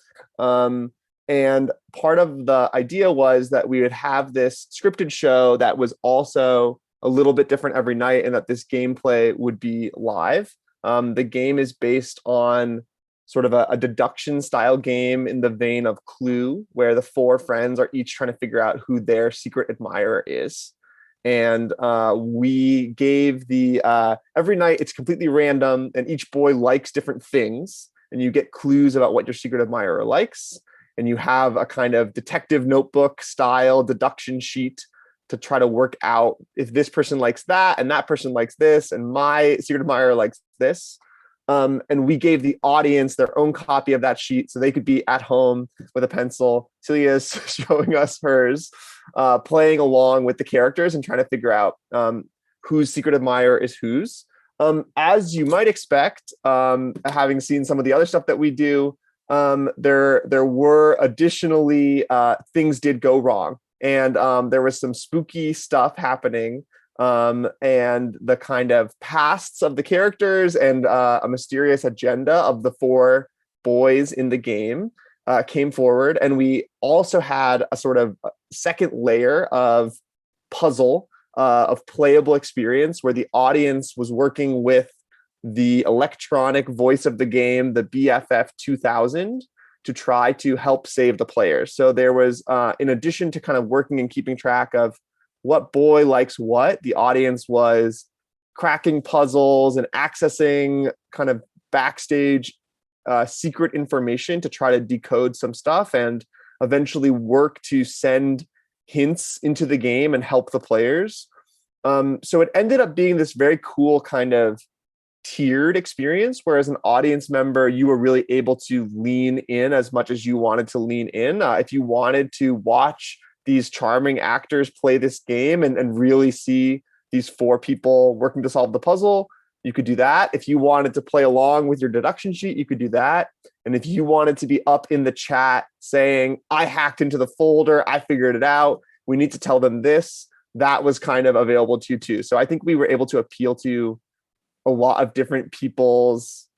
And part of the idea was that we would have this scripted show that was also a little bit different every night, and that this gameplay would be live. The game is based on sort of a deduction style game in the vein of Clue, where the 4 friends are each trying to figure out who their secret admirer is. And we gave every night it's completely random, and each boy likes different things, and you get clues about what your secret admirer likes. And you have a kind of detective notebook style deduction sheet to try to work out if this person likes that and that person likes this and my secret admirer likes this. And we gave the audience their own copy of that sheet so they could be at home with a pencil. Celia's showing us hers, playing along with the characters and trying to figure out whose secret admirer is whose. As you might expect, having seen some of the other stuff that we do, there were additionally things did go wrong, and there was some spooky stuff happening, and the kind of pasts of the characters and a mysterious agenda of the 4 boys in the game came forward. And we also had a sort of second layer of puzzle of playable experience where the audience was working with the electronic voice of the game, the BFF 2000, to try to help save the players. So there was, in addition to kind of working and keeping track of what boy likes what, the audience was cracking puzzles and accessing kind of backstage secret information to try to decode some stuff and eventually work to send hints into the game and help the players. So it ended up being this very cool kind of tiered experience, where as an audience member you were really able to lean in as much as you wanted to lean in. If you wanted to watch these charming actors play this game and really see these 4 people working to solve the puzzle, you could do that. If you wanted to play along with your deduction sheet, you could do that. And if you wanted to be up in the chat saying, I hacked into the folder, I figured it out, we need to tell them this, that was kind of available to you too. So I think we were able to appeal to a lot of different people's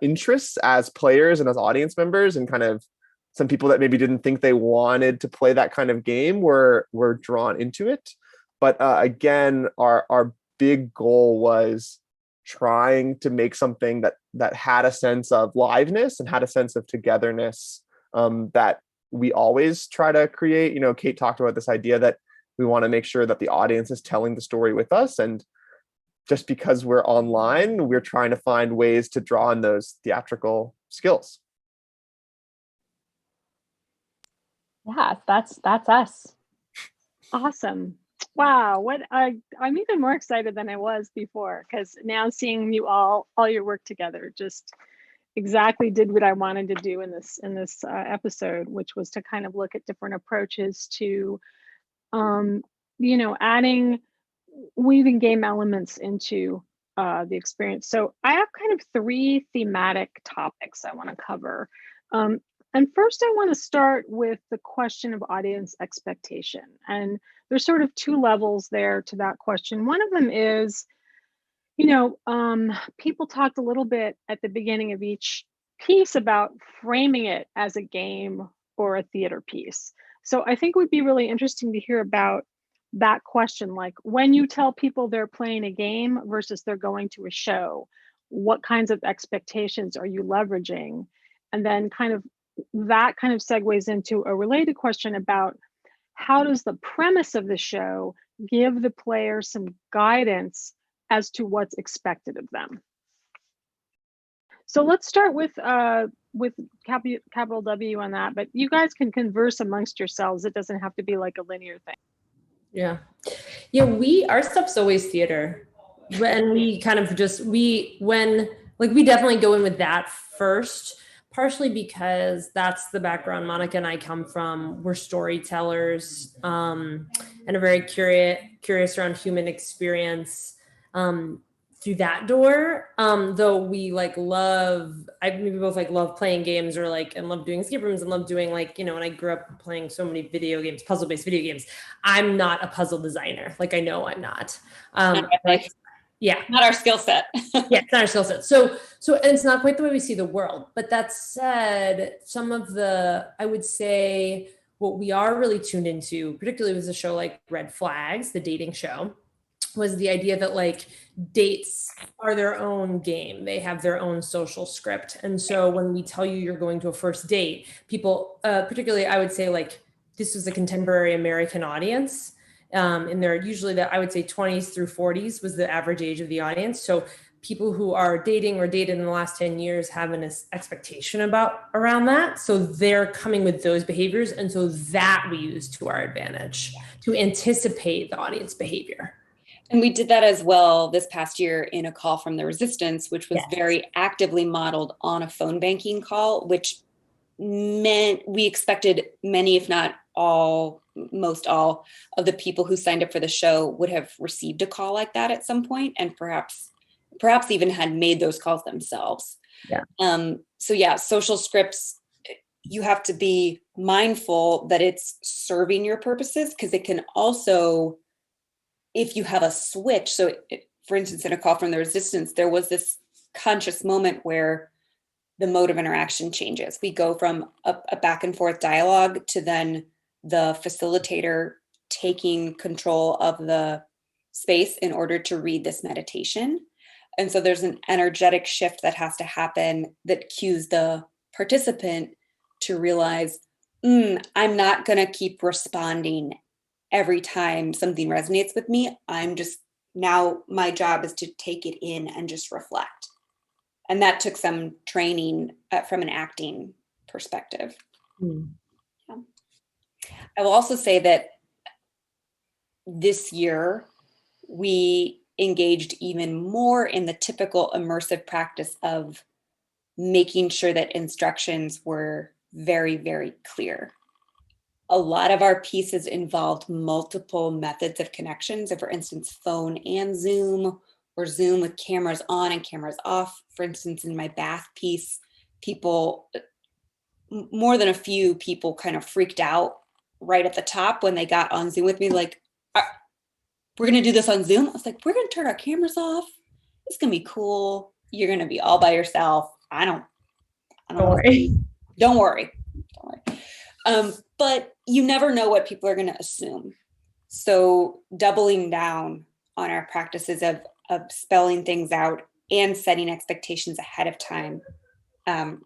interests as players and as audience members, and kind of some people that maybe didn't think they wanted to play that kind of game were drawn into it. But again, our big goal was trying to make something that had a sense of liveness and had a sense of togetherness that we always try to create. You know, Kate talked about this idea that we want to make sure that the audience is telling the story with us. And just because we're online, we're trying to find ways to draw on those theatrical skills. Yeah, that's us. Awesome. Wow, I'm even more excited than I was before, because now seeing you all your work together just exactly did what I wanted to do in this episode, which was to kind of look at different approaches to weaving game elements into the experience. So I have kind of 3 thematic topics I want to cover. And first, I want to start with the question of audience expectation. And there's sort of 2 levels there to that question. One of them is, people talked a little bit at the beginning of each piece about framing it as a game or a theater piece. So I think it would be really interesting to hear about that question, like when you tell people they're playing a game versus they're going to a show, what kinds of expectations are you leveraging? And then that kind of segues into a related question about how does the premise of the show give the player some guidance as to what's expected of them? So let's start with capital W on that, but you guys can converse amongst yourselves. It doesn't have to be like a linear thing. Yeah, our stuff's always theater, and we kind of we definitely go in with that first, partially because that's the background Monica and I come from. We're storytellers, and are very curious around human experience through that door. Though we we both love playing games and love doing escape rooms and love doing and I grew up playing so many video games, puzzle-based video games. I'm not a puzzle designer. I know I'm not. Yeah. Not our skill set. Yeah, it's not our skill set. So and it's not quite the way we see the world. But that said, some of I would say what we are really tuned into, particularly with a show like Red Flags, the dating show, was the idea that dates are their own game. They have their own social script. And so when we tell you you're going to a first date, people, particularly I would say this was a contemporary American audience. And they're usually I would say 20s through 40s was the average age of the audience. So people who are dating or dated in the last 10 years have an expectation around that. So they're coming with those behaviors. And so that we use to our advantage to anticipate the audience behavior. And we did that as well this past year in A Call from the Resistance, which was very actively modeled on a phone banking call, which meant we expected many, if not all, most all of the people who signed up for the show would have received a call like that at some point, and perhaps even had made those calls themselves. Yeah. Social scripts, you have to be mindful that it's serving your purposes, because it can also, if you have a switch. So for instance, in A Call from the Resistance, there was this conscious moment where the mode of interaction changes. We go from a back and forth dialogue to then the facilitator taking control of the space in order to read this meditation. And so there's an energetic shift that has to happen that cues the participant to realize, I'm not going to keep responding every time something resonates with me. Now my job is to take it in and just reflect. And that took some training from an acting perspective. Yeah. I will also say that this year we engaged even more in the typical immersive practice of making sure that instructions were very, very clear. A lot of our pieces involved multiple methods of connections. So for instance, phone and Zoom, or Zoom with cameras on and cameras off. For instance, in my bath piece, more than a few people kind of freaked out right at the top when they got on Zoom with me, we're going to do this on Zoom. I was like, we're going to turn our cameras off it's gonna be cool. You're gonna be all by yourself. Don't worry. Don't worry. But you never know what people are gonna assume. So doubling down on our practices of spelling things out and setting expectations ahead of time,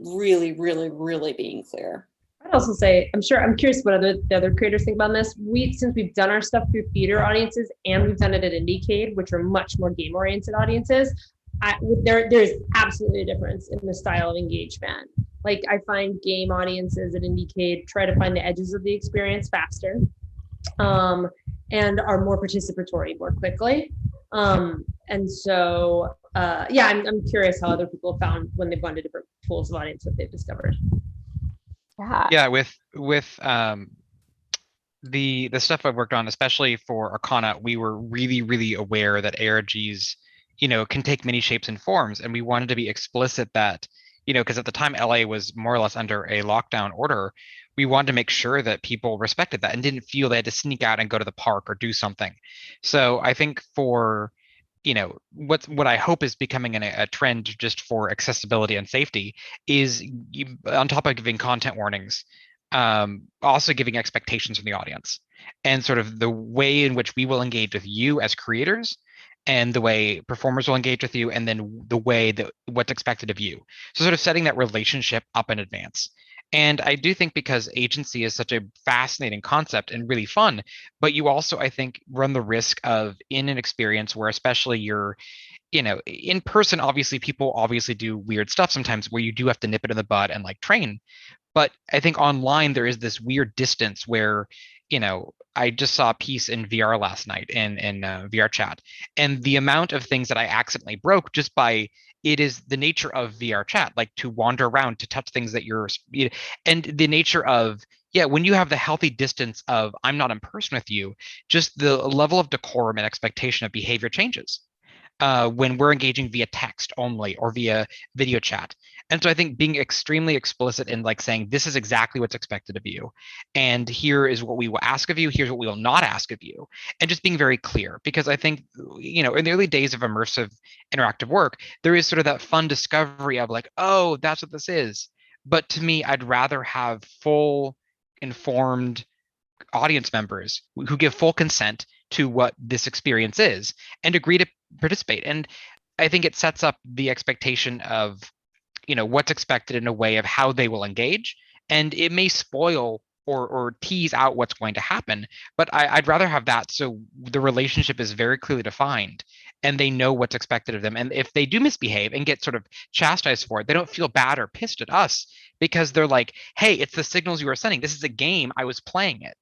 really, really, really being clear. I'd also say, I'm curious what the other creators think about this. Since we've done our stuff through theater audiences and we've done it at IndieCade, which are much more game-oriented audiences, there's absolutely a difference in the style of engagement. Like I find game audiences at IndieCade try to find the edges of the experience faster, and are more participatory more quickly. And so, I'm curious how other people have found when they've gone to different pools of audience what they've discovered. Yeah, with the stuff I've worked on, especially for Arcana, we were really, really aware that ARGs, can take many shapes and forms, and we wanted to be explicit that, because at the time LA was more or less under a lockdown order, we wanted to make sure that people respected that and didn't feel they had to sneak out and go to the park or do something. So I think for, what I hope is becoming a trend just for accessibility and safety is, on top of giving content warnings, also giving expectations from the audience and sort of the way in which we will engage with you as creators and the way performers will engage with you, and then the way that what's expected of you. So sort of setting that relationship up in advance. And I do think because agency is such a fascinating concept and really fun, but you also, I think, run the risk of in an experience where especially you're, in person, obviously people obviously do weird stuff sometimes where you do have to nip it in the bud and like train. But I think online there is this weird distance where, I just saw a piece in VR last night in VR chat, and the amount of things that I accidentally broke just by it is the nature of VR chat, like to wander around, to touch things that and the nature of, when you have the healthy distance of I'm not in person with you, just the level of decorum and expectation of behavior changes. When we're engaging via text only or via video chat. And so I think being extremely explicit in like saying, this is exactly what's expected of you. And here is what we will ask of you. Here's what we will not ask of you. And just being very clear, because I think, in the early days of immersive interactive work, there is sort of that fun discovery of like, oh, that's what this is. But to me, I'd rather have full informed audience members who give full consent to what this experience is and agree to participate. And I think it sets up the expectation of, what's expected in a way of how they will engage. And it may spoil or tease out what's going to happen, but I'd rather have that so the relationship is very clearly defined and they know what's expected of them. And if they do misbehave and get sort of chastised for it, they don't feel bad or pissed at us because they're like, hey, it's the signals you were sending. This is a game. I was playing it.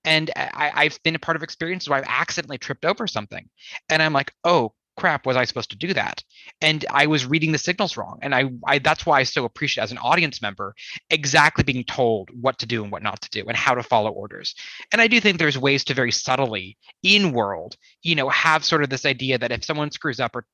And I've been a part of experiences where I've accidentally tripped over something. And I'm like, oh, crap, was I supposed to do that? And I was reading the signals wrong. And I that's why I so appreciate as an audience member exactly being told what to do and what not to do and how to follow orders. And I do think there's ways to very subtly in world, have sort of this idea that if someone screws up or,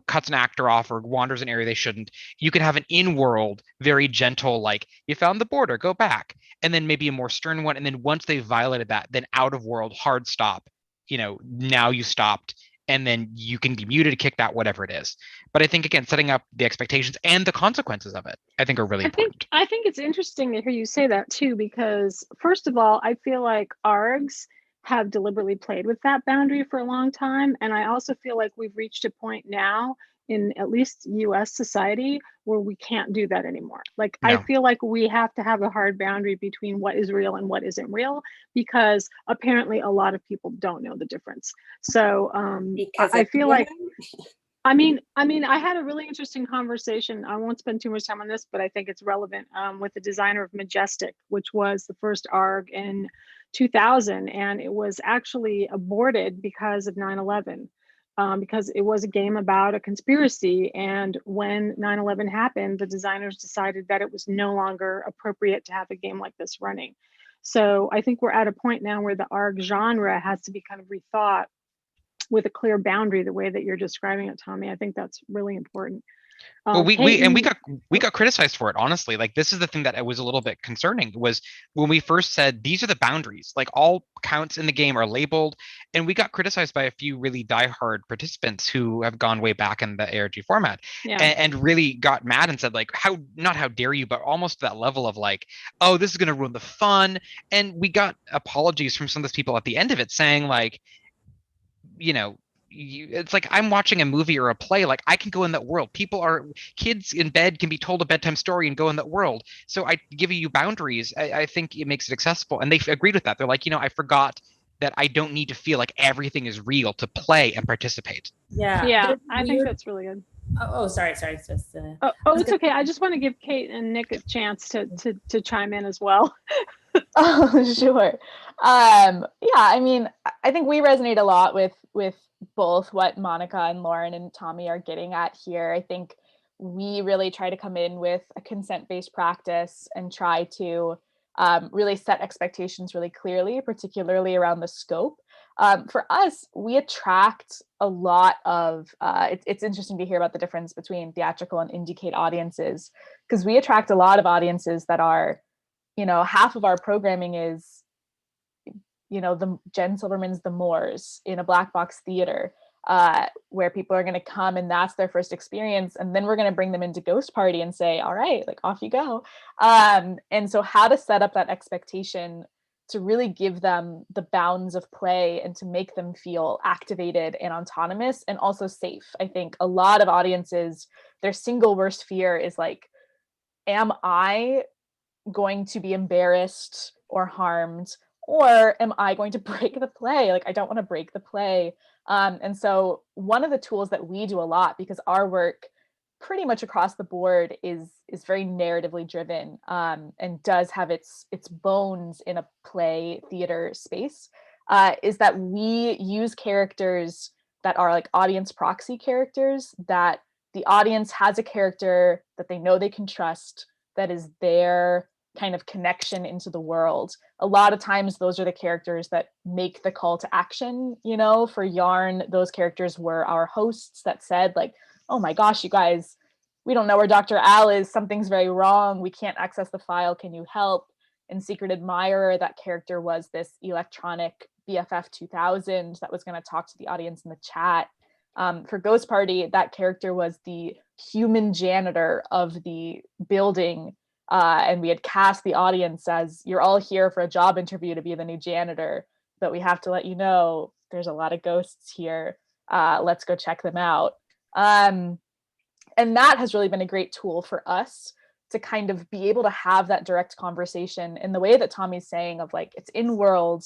cuts an actor off or wanders an area they shouldn't, you can have an in-world, very gentle, like, you found the border, go back. And then maybe a more stern one. And then once they've violated that, then out of world, hard stop, now you stopped. And then you can be muted, kicked out, whatever it is. But I think, again, setting up the expectations and the consequences of it, I think are really important. I think it's interesting to hear you say that too, because first of all, I feel like ARGs have deliberately played with that boundary for a long time. And I also feel like we've reached a point now in at least US society where we can't do that anymore. Like, no. I feel like we have to have a hard boundary between what is real and what isn't real, because apparently a lot of people don't know the difference. So I feel like, I mean, I had a really interesting conversation. I won't spend too much time on this, but I think it's relevant with the designer of Majestic, which was the first ARG in 2000. And it was actually aborted because of 9/11. Because it was a game about a conspiracy. And when 9/11 happened, the designers decided that it was no longer appropriate to have a game like this running. So I think we're at a point now where the ARG genre has to be kind of rethought with a clear boundary, the way that you're describing it, Tommy. I think that's really important. Well, we Kate, got criticized for it, honestly. Like, this is the thing that was a little bit concerning, was when we first said these are the boundaries, like all counts in the game are labeled, and we got criticized by a few really diehard participants who have gone way back in the ARG format, Yeah. and really got mad and said, like, not how dare you, but almost that level of like, oh, this is going to ruin the fun. And we got apologies from some of those people at the end of it saying, like, it's like I'm watching a movie or a play. Like, I can go in that world. Kids in bed can be told a bedtime story and go in that world. So I give you boundaries. I think it makes it accessible. And they agreed with that. They're like, I forgot that I don't need to feel like everything is real to play and participate. Yeah, I think that's really good. Sorry. It's it's okay. I just want to give Kate and Nick a chance to chime in as well. Sure. I mean, I think we resonate a lot with both what Monica and Lauren and Tommy are getting at here. I think we really try to come in with a consent-based practice and try to really set expectations really clearly, particularly around the scope. For us, we attract a lot of, it's interesting to hear about the difference between theatrical and IndieCade audiences, because we attract a lot of audiences that are, half of our programming is, the Jen Silverman's The Moors in a black box theater, where people are going to come and that's their first experience. And then we're going to bring them into Ghost Party and say, all right, like, off you go. And so how to set up that expectation to really give them the bounds of play and to make them feel activated and autonomous and also safe. I think a lot of audiences, their single worst fear is like, am I going to be embarrassed or harmed, or am I going to break the play? Like, I don't want to break the play. And so one of the tools that we do a lot, because our work pretty much across the board is very narratively driven, and does have its bones in a play theater space, is that we use characters that are like audience proxy characters, that the audience has a character that they know they can trust, that is their kind of connection into the world. A lot of times those are the characters that make the call to action. For Yarn, those characters were our hosts that said, like, oh my gosh, you guys, we don't know where Dr. Al is. Something's very wrong. We can't access the file. Can you help? In Secret Admirer, that character was this electronic BFF 2000 that was going to talk to the audience in the chat. For Ghost Party, that character was the human janitor of the building. And we had cast the audience as, you're all here for a job interview to be the new janitor, but we have to let you know there's a lot of ghosts here. Let's go check them out. And that has really been a great tool for us to kind of be able to have that direct conversation in the way that Tommy's saying, of like, it's in world,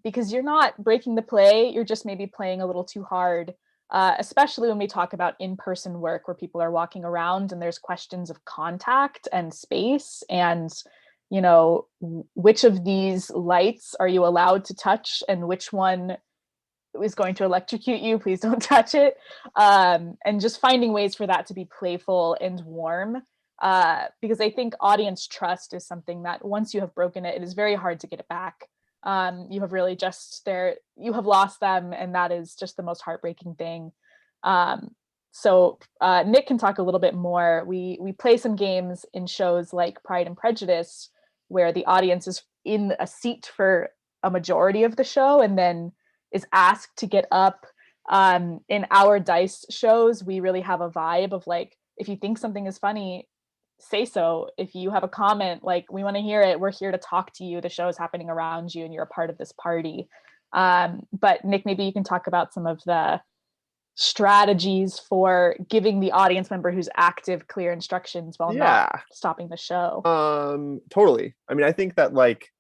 because you're not breaking the play, you're just maybe playing a little too hard. Especially when we talk about in-person work where people are walking around and there's questions of contact and space and, which of these lights are you allowed to touch and which one is going to electrocute you, please don't touch it. And just finding ways for that to be playful and warm, because I think audience trust is something that once you have broken it, it is very hard to get it back. You have really you have lost them, and that is just the most heartbreaking thing. So Nick can talk a little bit more. We play some games in shows like Pride and Prejudice, where the audience is in a seat for a majority of the show and then is asked to get up. In our dice shows, we really have a vibe of like, if you think something is funny, say so. If you have a comment, like, we want to hear it, we're here to talk to you. The show is happening around you and you're a part of this party. But Nick, maybe you can talk about some of the strategies for giving the audience member who's active clear instructions while not stopping the show. Totally. I mean, I think that like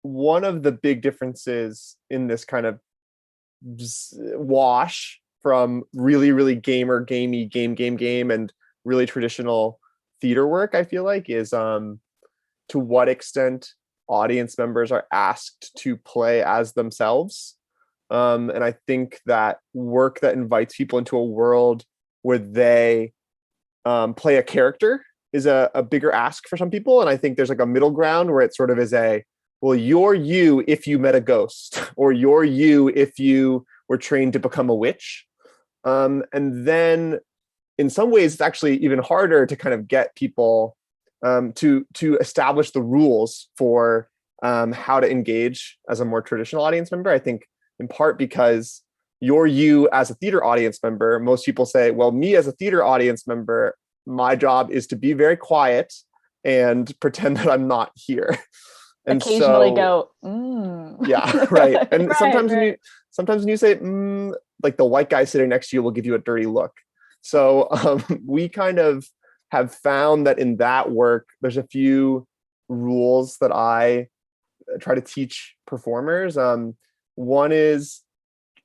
one of the big differences in this kind of wash from really, really gamey game and really traditional theater work, I feel like, is to what extent audience members are asked to play as themselves. And I think that work that invites people into a world where they play a character is a bigger ask for some people. And I think there's like a middle ground where it sort of is well, you're you if you met a ghost, or you're you if you were trained to become a witch. And then in some ways, it's actually even harder to kind of get people to establish the rules for how to engage as a more traditional audience member. I think in part because you as a theater audience member, most people say, well, me as a theater audience member, my job is to be very quiet and pretend that I'm not here. And occasionally so, go, yeah, right. And Right, sometimes right. when you say, like the white guy sitting next to you will give you a dirty look. So we kind of have found that in that work, there's a few rules that I try to teach performers. One is,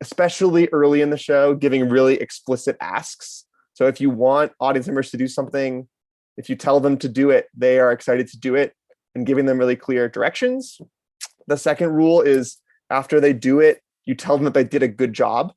especially early in the show, giving really explicit asks. So if you want audience members to do something, if you tell them to do it, they are excited to do it, and giving them really clear directions. The second rule is, after they do it, you tell them that they did a good job.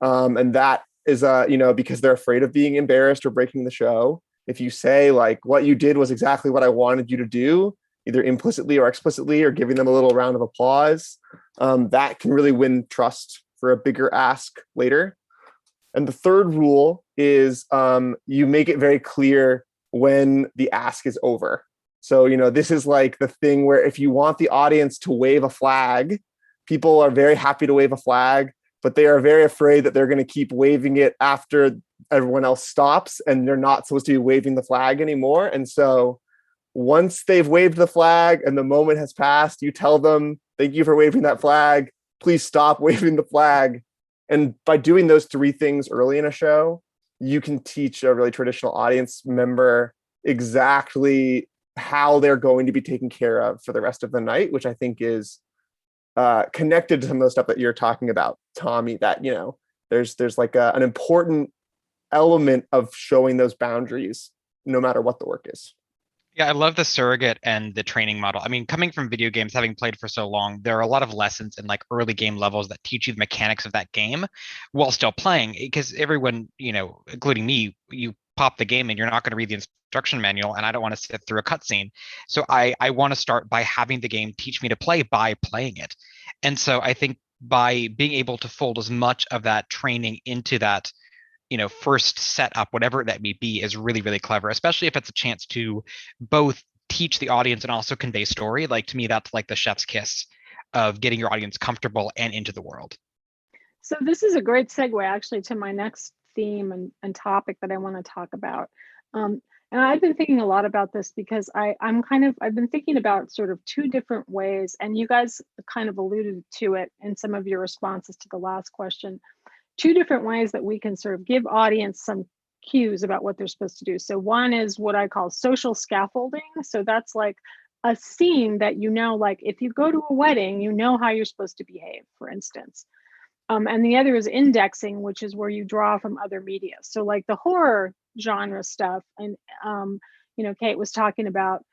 And that is, because they're afraid of being embarrassed or breaking the show. If you say, like, what you did was exactly what I wanted you to do, either implicitly or explicitly, or giving them a little round of applause, that can really win trust for a bigger ask later. And the third rule is you make it very clear when the ask is over. So, this is like the thing where if you want the audience to wave a flag, people are very happy to wave a flag, but they are very afraid that they're going to keep waving it after everyone else stops, and they're not supposed to be waving the flag anymore. And so once they've waved the flag and the moment has passed, you tell them, thank you for waving that flag. Please stop waving the flag. And by doing those three things early in a show, you can teach a really traditional audience member exactly how they're going to be taken care of for the rest of the night, which I think is connected to some of the stuff that you're talking about, Tommy, that, there's like an important element of showing those boundaries no matter what the work is. Yeah, I love the surrogate and the training model. I mean, coming from video games, having played for so long, there are a lot of lessons in like early game levels that teach you the mechanics of that game while still playing. Because everyone, including me, you pop the game and you're not going to read the instruction manual, and I don't want to sit through a cutscene. So I want to start by having the game teach me to play by playing it. And so I think by being able to fold as much of that training into that first setup, whatever that may be, is really, really clever, especially if it's a chance to both teach the audience and also convey story. Like, to me, that's like the chef's kiss of getting your audience comfortable and into the world. So this is a great segue actually to my next theme and topic that I want to talk about. And I've been thinking a lot about this because I've been thinking about sort of two different ways, and you guys kind of alluded to it in some of your responses to the last question. Two different ways that we can sort of give audience some cues about what they're supposed to do. So one is what I call social scaffolding. So that's like a scene that, like if you go to a wedding, how you're supposed to behave, for instance. And the other is indexing, which is where you draw from other media. So like the horror genre stuff, and Kate was talking about,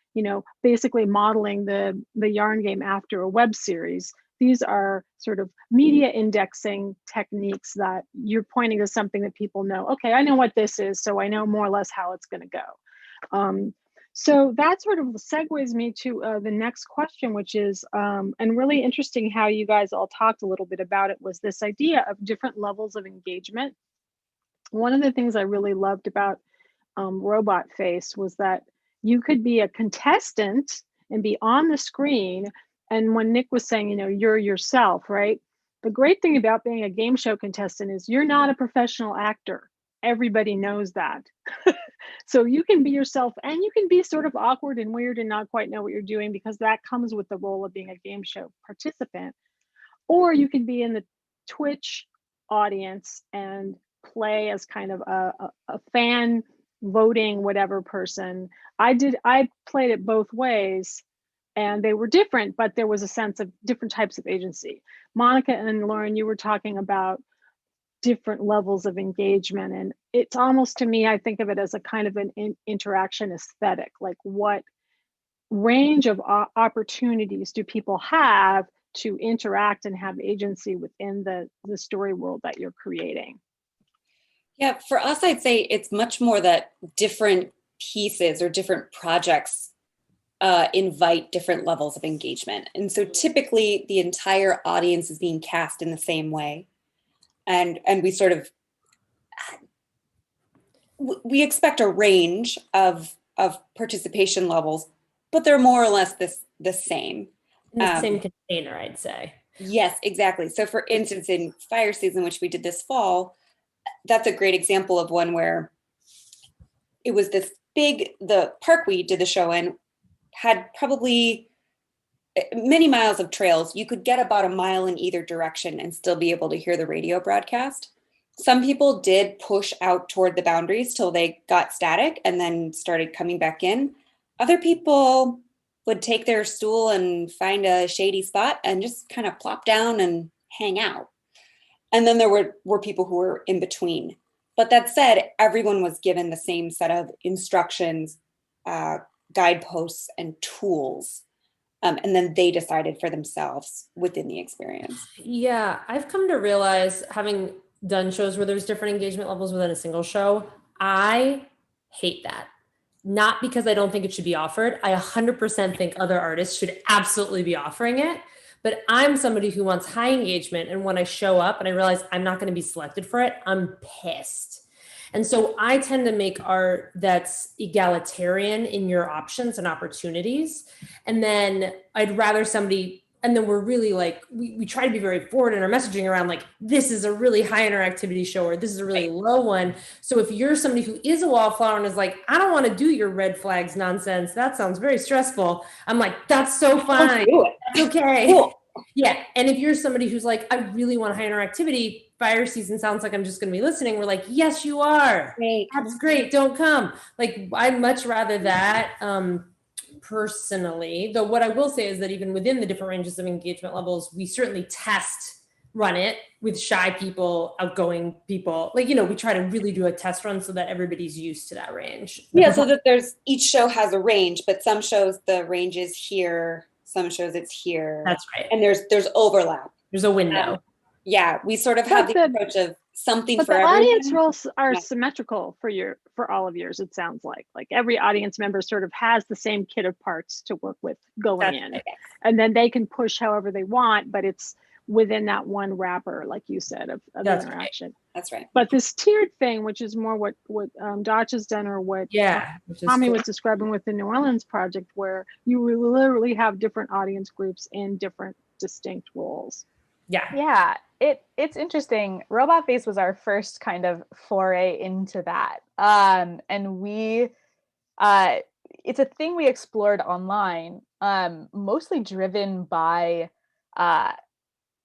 basically modeling the yarn game after a web series. These are sort of media indexing techniques that you're pointing to something that people know. Okay, I know what this is, so I know more or less how it's going to go. So that sort of segues me to the next question, which is, and really interesting how you guys all talked a little bit about it, was this idea of different levels of engagement. One of the things I really loved about Robot Face was that you could be a contestant and be on the screen. And when Nick was saying, you're yourself, right? The great thing about being a game show contestant is you're not a professional actor. Everybody knows that. So you can be yourself, and you can be sort of awkward and weird and not quite know what you're doing, because that comes with the role of being a game show participant. Or you can be in the Twitch audience and play as kind of a fan voting whatever person. I played it both ways, and they were different, but there was a sense of different types of agency. Monica and Lauren, you were talking about different levels of engagement, and it's almost, to me, I think of it as a kind of an interaction aesthetic. Like, what range of opportunities do people have to interact and have agency within the story world that you're creating? Yeah, for us, I'd say it's much more that different pieces or different projects invite different levels of engagement. And so typically the entire audience is being cast in the same way. And we sort of, we expect a range of participation levels, but they're more or less the same. In the same container, I'd say. Yes, exactly. So for instance, in fire season, which we did this fall, that's a great example of one where it was the park we did the show in had probably many miles of trails. You could get about a mile in either direction and still be able to hear the radio broadcast. Some people did push out toward the boundaries till they got static and then started coming back in. Other people would take their stool and find a shady spot and just kind of plop down and hang out. And then there were people who were in between. But that said, everyone was given the same set of instructions, guideposts, and tools. And then they decided for themselves within the experience. Yeah, I've come to realize, having done shows where there's different engagement levels within a single show, I hate that. Not because I don't think it should be offered. I 100% think other artists should absolutely be offering it. But I'm somebody who wants high engagement. And when I show up and I realize I'm not going to be selected for it, I'm pissed. And so I tend to make art that's egalitarian in your options and opportunities. And then I'd rather somebody, and then we're really like, we try to be very forward in our messaging around like, this is a really high interactivity show, or this is a really low one. So if you're somebody who is a wallflower and is like, I don't want to do your red flags nonsense, that sounds very stressful, I'm like, that's so fine. That's okay. Cool. Yeah. And if you're somebody who's like, I really want high interactivity, fire season sounds like I'm just going to be listening, we're like, yes, you are. Great. That's great. Don't come. Like, I'd much rather that. Personally, though what I will say is that even within the different ranges of engagement levels, we certainly run it with shy people, outgoing people. Like, we try to really do a test run so that everybody's used to that range. Yeah, so that each show has a range, but some shows the range is here, some shows it's here. That's right. And there's overlap. There's a window. Yeah, we sort of have the approach of something for everyone. But the audience roles are symmetrical for all of yours, it sounds like. Like every audience member sort of has the same kit of parts to work with going in. Right. And then they can push however they want, but it's within that one wrapper, like you said, of interaction. Right. That's right. But this tiered thing, which is more what Dotch has done, or what Tommy was describing with the New Orleans project, where you literally have different audience groups in different distinct roles. Yeah. It's interesting. Robot Face was our first kind of foray into that. And we, it's a thing we explored online, mostly driven by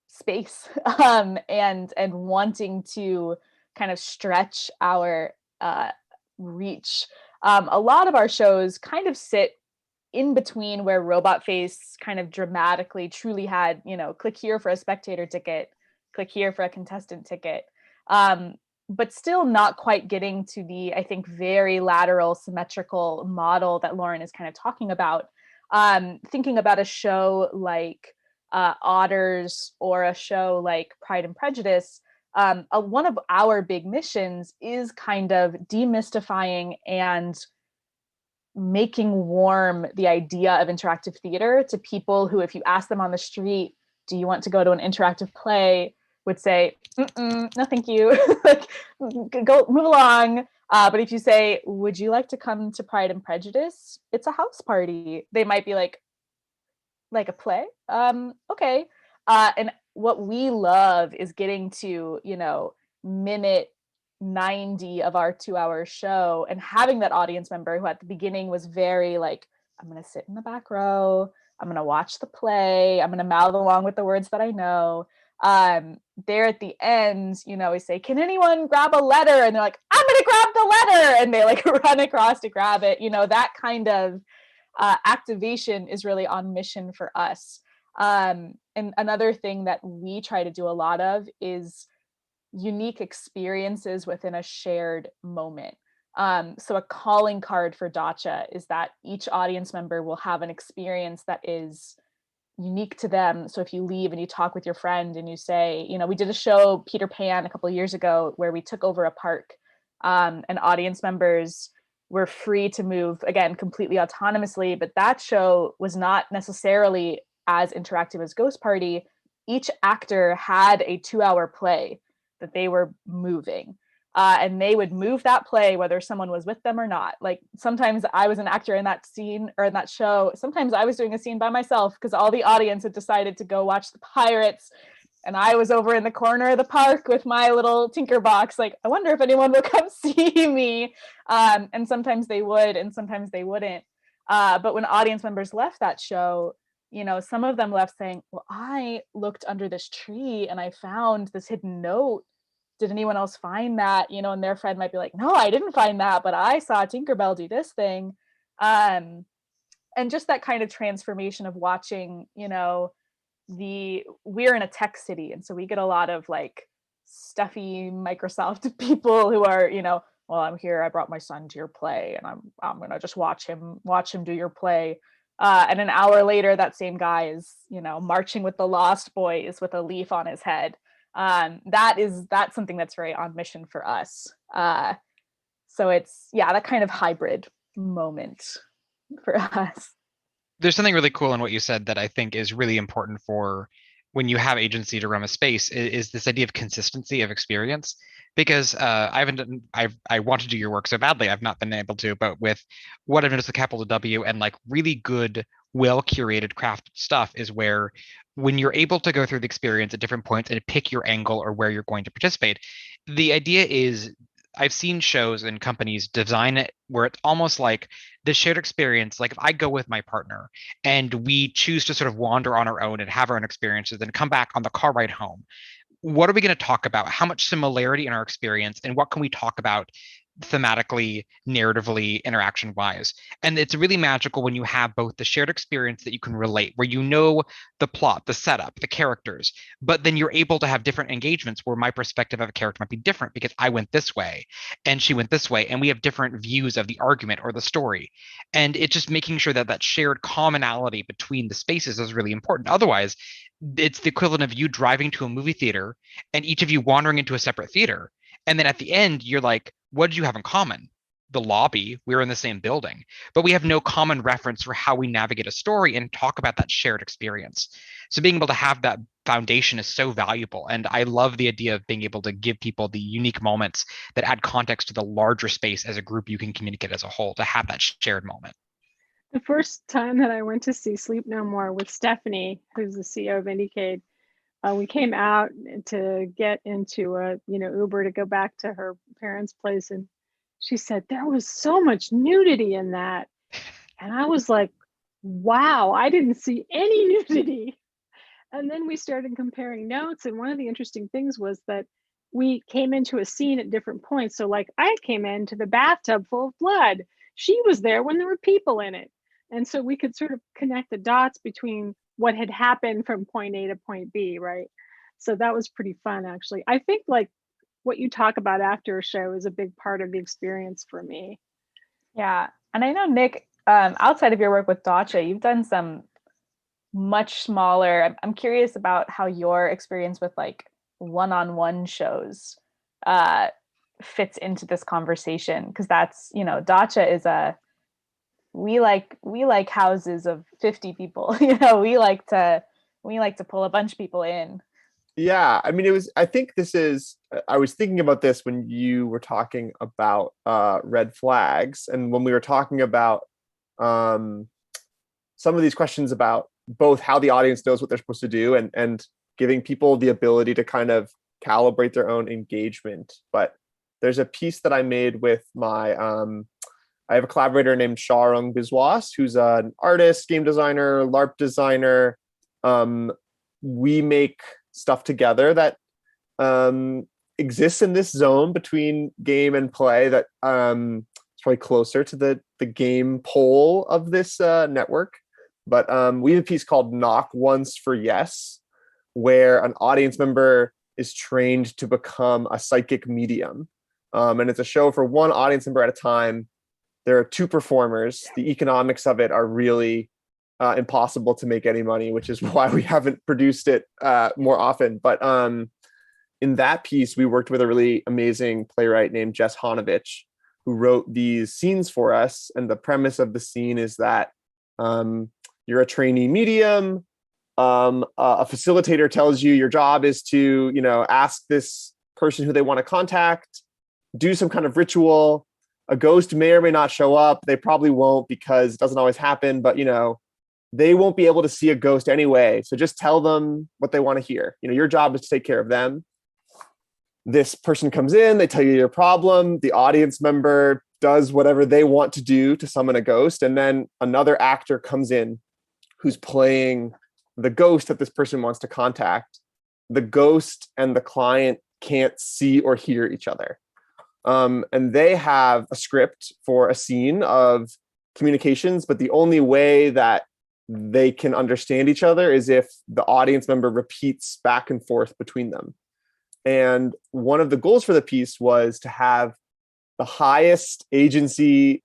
space and wanting to kind of stretch our reach. A lot of our shows kind of sit in between where Robot Face kind of dramatically truly had, click here for a spectator ticket, click here for a contestant ticket, but still not quite getting to the, I think, very lateral symmetrical model that Lauren is kind of talking about. Thinking about a show like Otters or a show like Pride and Prejudice, one of our big missions is kind of demystifying and making warm the idea of interactive theater to people who, if you ask them on the street, do you want to go to an interactive play, would say, no, thank you. Like, go move along. But if you say, would you like to come to Pride and Prejudice? It's a house party. They might be like a play? Okay. And what we love is getting to, minute 90 of our 2-hour show and having that audience member who at the beginning was very like, I'm going to sit in the back row, I'm going to watch the play, I'm going to mouth along with the words that I know. There at the end, we say, can anyone grab a letter? And they're like, I'm going to grab the letter. And they like run across to grab it. That kind of activation is really on mission for us. And another thing that we try to do a lot of is unique experiences within a shared moment. So a calling card for Dacha is that each audience member will have an experience that is unique to them. So if you leave and you talk with your friend and you say, we did a show, Peter Pan, a couple of years ago, where we took over a park, and audience members were free to move, again, completely autonomously, but that show was not necessarily as interactive as Ghost Party. Each actor had a 2-hour play that they were moving. and they would move that play whether someone was with them or not. Like sometimes I was an actor in that scene or in that show. Sometimes I was doing a scene by myself because all the audience had decided to go watch the Pirates, and I was over in the corner of the park with my little tinker box. Like, I wonder if anyone will come see me. And sometimes they would, and sometimes they wouldn't. But when audience members left that show, you know, some of them left saying, well, I looked under this tree and I found this hidden note. Did anyone else find that? You know, and their friend might be like, no, I didn't find that, but I saw Tinkerbell do this thing. And just that kind of transformation of watching, you know, we're in a tech city. And so we get a lot of like stuffy Microsoft people who are, you know, well, I'm here, I brought my son to your play and I'm going to just watch him do your play. And an hour later, that same guy is, you know, marching with the Lost Boys with a leaf on his head. That's something that's very on mission for us. So it's, yeah, that kind of hybrid moment for us. There's something really cool in what you said that I think is really important for when you have agency to run a space is this idea of consistency of experience. Because I want to do your work so badly, I've not been able to, but with what I've noticed with capital W and like really good, well curated crafted stuff is where when you're able to go through the experience at different points and pick your angle or where you're going to participate, the idea is I've seen shows and companies design it where it's almost like the shared experience. Like if I go with my partner and we choose to sort of wander on our own and have our own experiences and come back on the car ride home, what are we going to talk about? How much similarity in our experience and what can we talk about thematically, narratively, interaction wise? And it's really magical when you have both the shared experience that you can relate, where you know the plot, the setup, the characters, but then you're able to have different engagements where my perspective of a character might be different because I went this way and she went this way, and we have different views of the argument or the story. And it's just making sure that that shared commonality between the spaces is really important. Otherwise, it's the equivalent of you driving to a movie theater and each of you wandering into a separate theater. And then at the end, you're like, what did you have in common? The lobby, we were in the same building, but we have no common reference for how we navigate a story and talk about that shared experience. So being able to have that foundation is so valuable. And I love the idea of being able to give people the unique moments that add context to the larger space as a group you can communicate as a whole to have that shared moment. The first time that I went to see Sleep No More with Stephanie, who's the CEO of IndieCade, we came out to get into a Uber to go back to her parents' place, and she said there was so much nudity in that, and I was like, wow, I didn't see any nudity. And then we started comparing notes, and one of the interesting things was that we came into a scene at different points. So like I came into the bathtub full of blood, she was there when there were people in it, and so we could sort of connect the dots between what had happened from point A to point B, right? So that was pretty fun, actually. I think like what you talk about after a show is a big part of the experience for me. Yeah, and I know, Nick, outside of your work with Dacha, you've done some much smaller. I'm curious about how your experience with like one-on-one shows fits into this conversation, because that's, Dacha is we like houses of 50 people. We like to pull a bunch of people in. Yeah, I mean, I was thinking about this when you were talking about red flags, and when we were talking about some of these questions about both how the audience knows what they're supposed to do and giving people the ability to kind of calibrate their own engagement. But there's a piece that I made with I have a collaborator named Sharung Biswas, who's an artist, game designer, LARP designer. We make stuff together that exists in this zone between game and play that is probably closer to the game pole of this network. But we have a piece called Knock Once for Yes, where an audience member is trained to become a psychic medium. And it's a show for one audience member at a time. There are two performers. The economics of it are really impossible to make any money, which is why we haven't produced it more often. But in that piece, we worked with a really amazing playwright named Jess Honovich, who wrote these scenes for us. And the premise of the scene is that you're a trainee medium. A facilitator tells you your job is to, ask this person who they want to contact. do some kind of ritual. A ghost may or may not show up. They probably won't because it doesn't always happen, but they won't be able to see a ghost anyway. So just tell them what they want to hear. Your job is to take care of them. This person comes in, they tell you your problem. The audience member does whatever they want to do to summon a ghost. And then another actor comes in who's playing the ghost that this person wants to contact. The ghost and the client can't see or hear each other. And they have a script for a scene of communications, but the only way that they can understand each other is if the audience member repeats back and forth between them. And one of the goals for the piece was to have the highest agency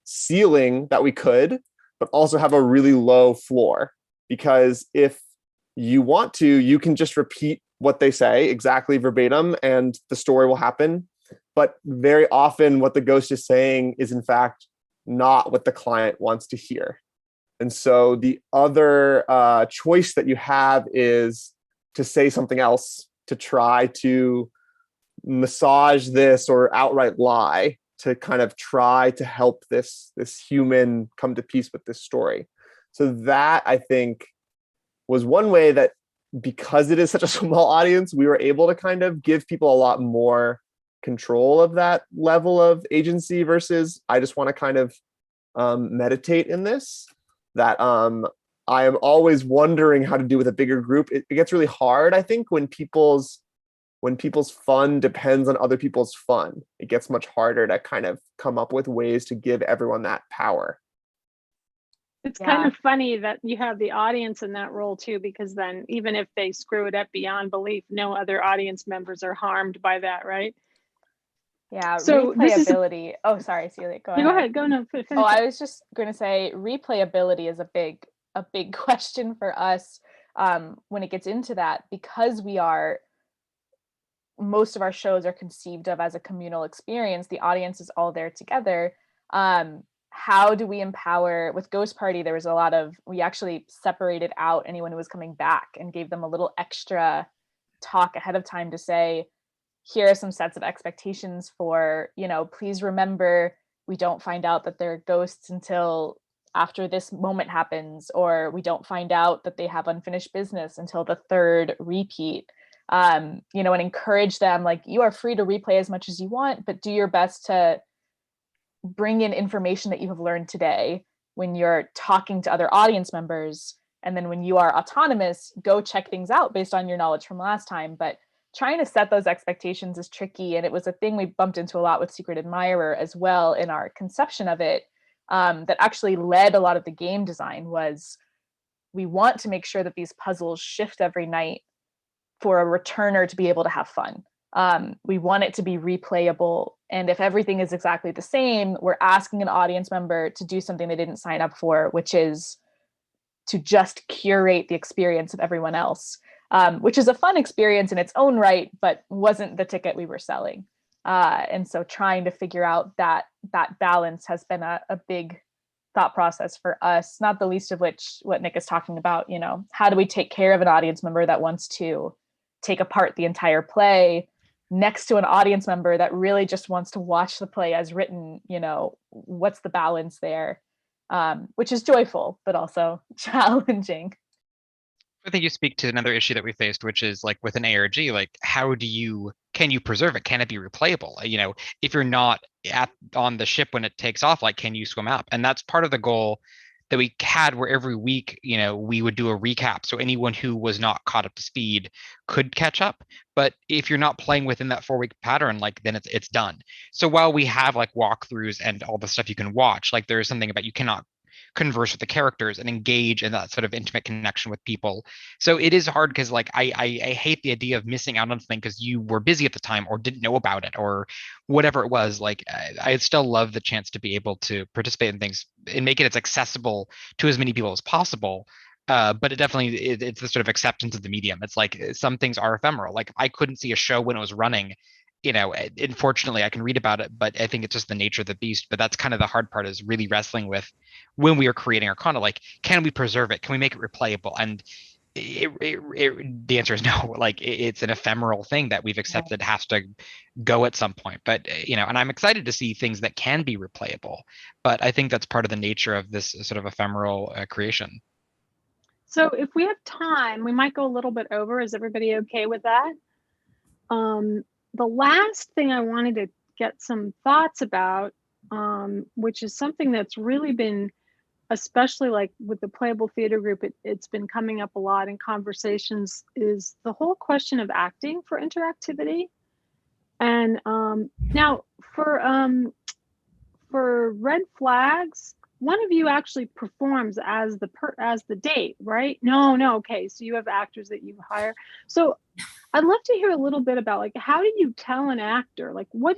ceiling that we could, but also have a really low floor. Because if you want to, you can just repeat what they say exactly verbatim and the story will happen. But very often what the ghost is saying is in fact not what the client wants to hear. And so the other choice that you have is to say something else, to try to massage this or outright lie, to kind of try to help this human come to peace with this story. So that, I think, was one way that, because it is such a small audience, we were able to kind of give people a lot more control of that level of agency versus I just want to kind of meditate in this. That I am always wondering how to do with a bigger group. It gets really hard, I think, when people's fun depends on other people's fun. It gets much harder to kind of come up with ways to give everyone that power. It's kind of funny that you have the audience in that role too, because then even if they screw it up beyond belief, no other audience members are harmed by that, right? Yeah, so replayability. Oh, sorry, Celia, go ahead. Go ahead, go no. Finish I was just going to say replayability is a big question for us when it gets into that, because most of our shows are conceived of as a communal experience. The audience is all there together. How do we empower? With Ghost Party, there was we actually separated out anyone who was coming back and gave them a little extra talk ahead of time to say, here are some sets of expectations for, please remember, we don't find out that they're ghosts until after this moment happens, or we don't find out that they have unfinished business until the third repeat. And encourage them, like, you are free to replay as much as you want, but do your best to bring in information that you have learned today when you're talking to other audience members. And then when you are autonomous, go check things out based on your knowledge from last time. But trying to set those expectations is tricky. And it was a thing we bumped into a lot with Secret Admirer as well in our conception of it, that actually led a lot of the game design. Was we want to make sure that these puzzles shift every night for a returner to be able to have fun. We want it to be replayable. And if everything is exactly the same, we're asking an audience member to do something they didn't sign up for, which is to just curate the experience of everyone else, which is a fun experience in its own right, but wasn't the ticket we were selling. And so trying to figure out that balance has been a big thought process for us, not the least of which what Nick is talking about. How do we take care of an audience member that wants to take apart the entire play next to an audience member that really just wants to watch the play as written? What's the balance there? Which is joyful, but also challenging. I think you speak to another issue that we faced, which is like with an ARG, like can you preserve it? Can it be replayable? If you're not on the ship when it takes off, like, can you swim out? And that's part of the goal that we had, where every week, we would do a recap. So anyone who was not caught up to speed could catch up. But if you're not playing within that 4-week pattern, like, then it's done. So while we have like walkthroughs and all the stuff you can watch, like, there's something about you cannot converse with the characters and engage in that sort of intimate connection with people. So it is hard because, like, I hate the idea of missing out on something because you were busy at the time or didn't know about it or whatever it was. Like, I still love the chance to be able to participate in things and make it as accessible to as many people as possible. But it's the sort of acceptance of the medium. It's like some things are ephemeral. Like, I couldn't see a show when it was running. Unfortunately, I can read about it, but I think it's just the nature of the beast. But that's kind of the hard part, is really wrestling with when we are creating our content. Like, can we preserve it? Can we make it replayable? And the answer is no. Like it's an ephemeral thing that we've accepted has to go at some point. But and I'm excited to see things that can be replayable. But I think that's part of the nature of this sort of ephemeral creation. So if we have time, we might go a little bit over. Is everybody okay with that? The last thing I wanted to get some thoughts about, which is something that's really been, especially like with the Playable Theater group, it's been coming up a lot in conversations, is the whole question of acting for interactivity. And now for Red Flags, one of you actually performs as the date, right? No. Okay, so you have actors that you hire. So I'd love to hear a little bit about, like, how do you tell an actor, like, what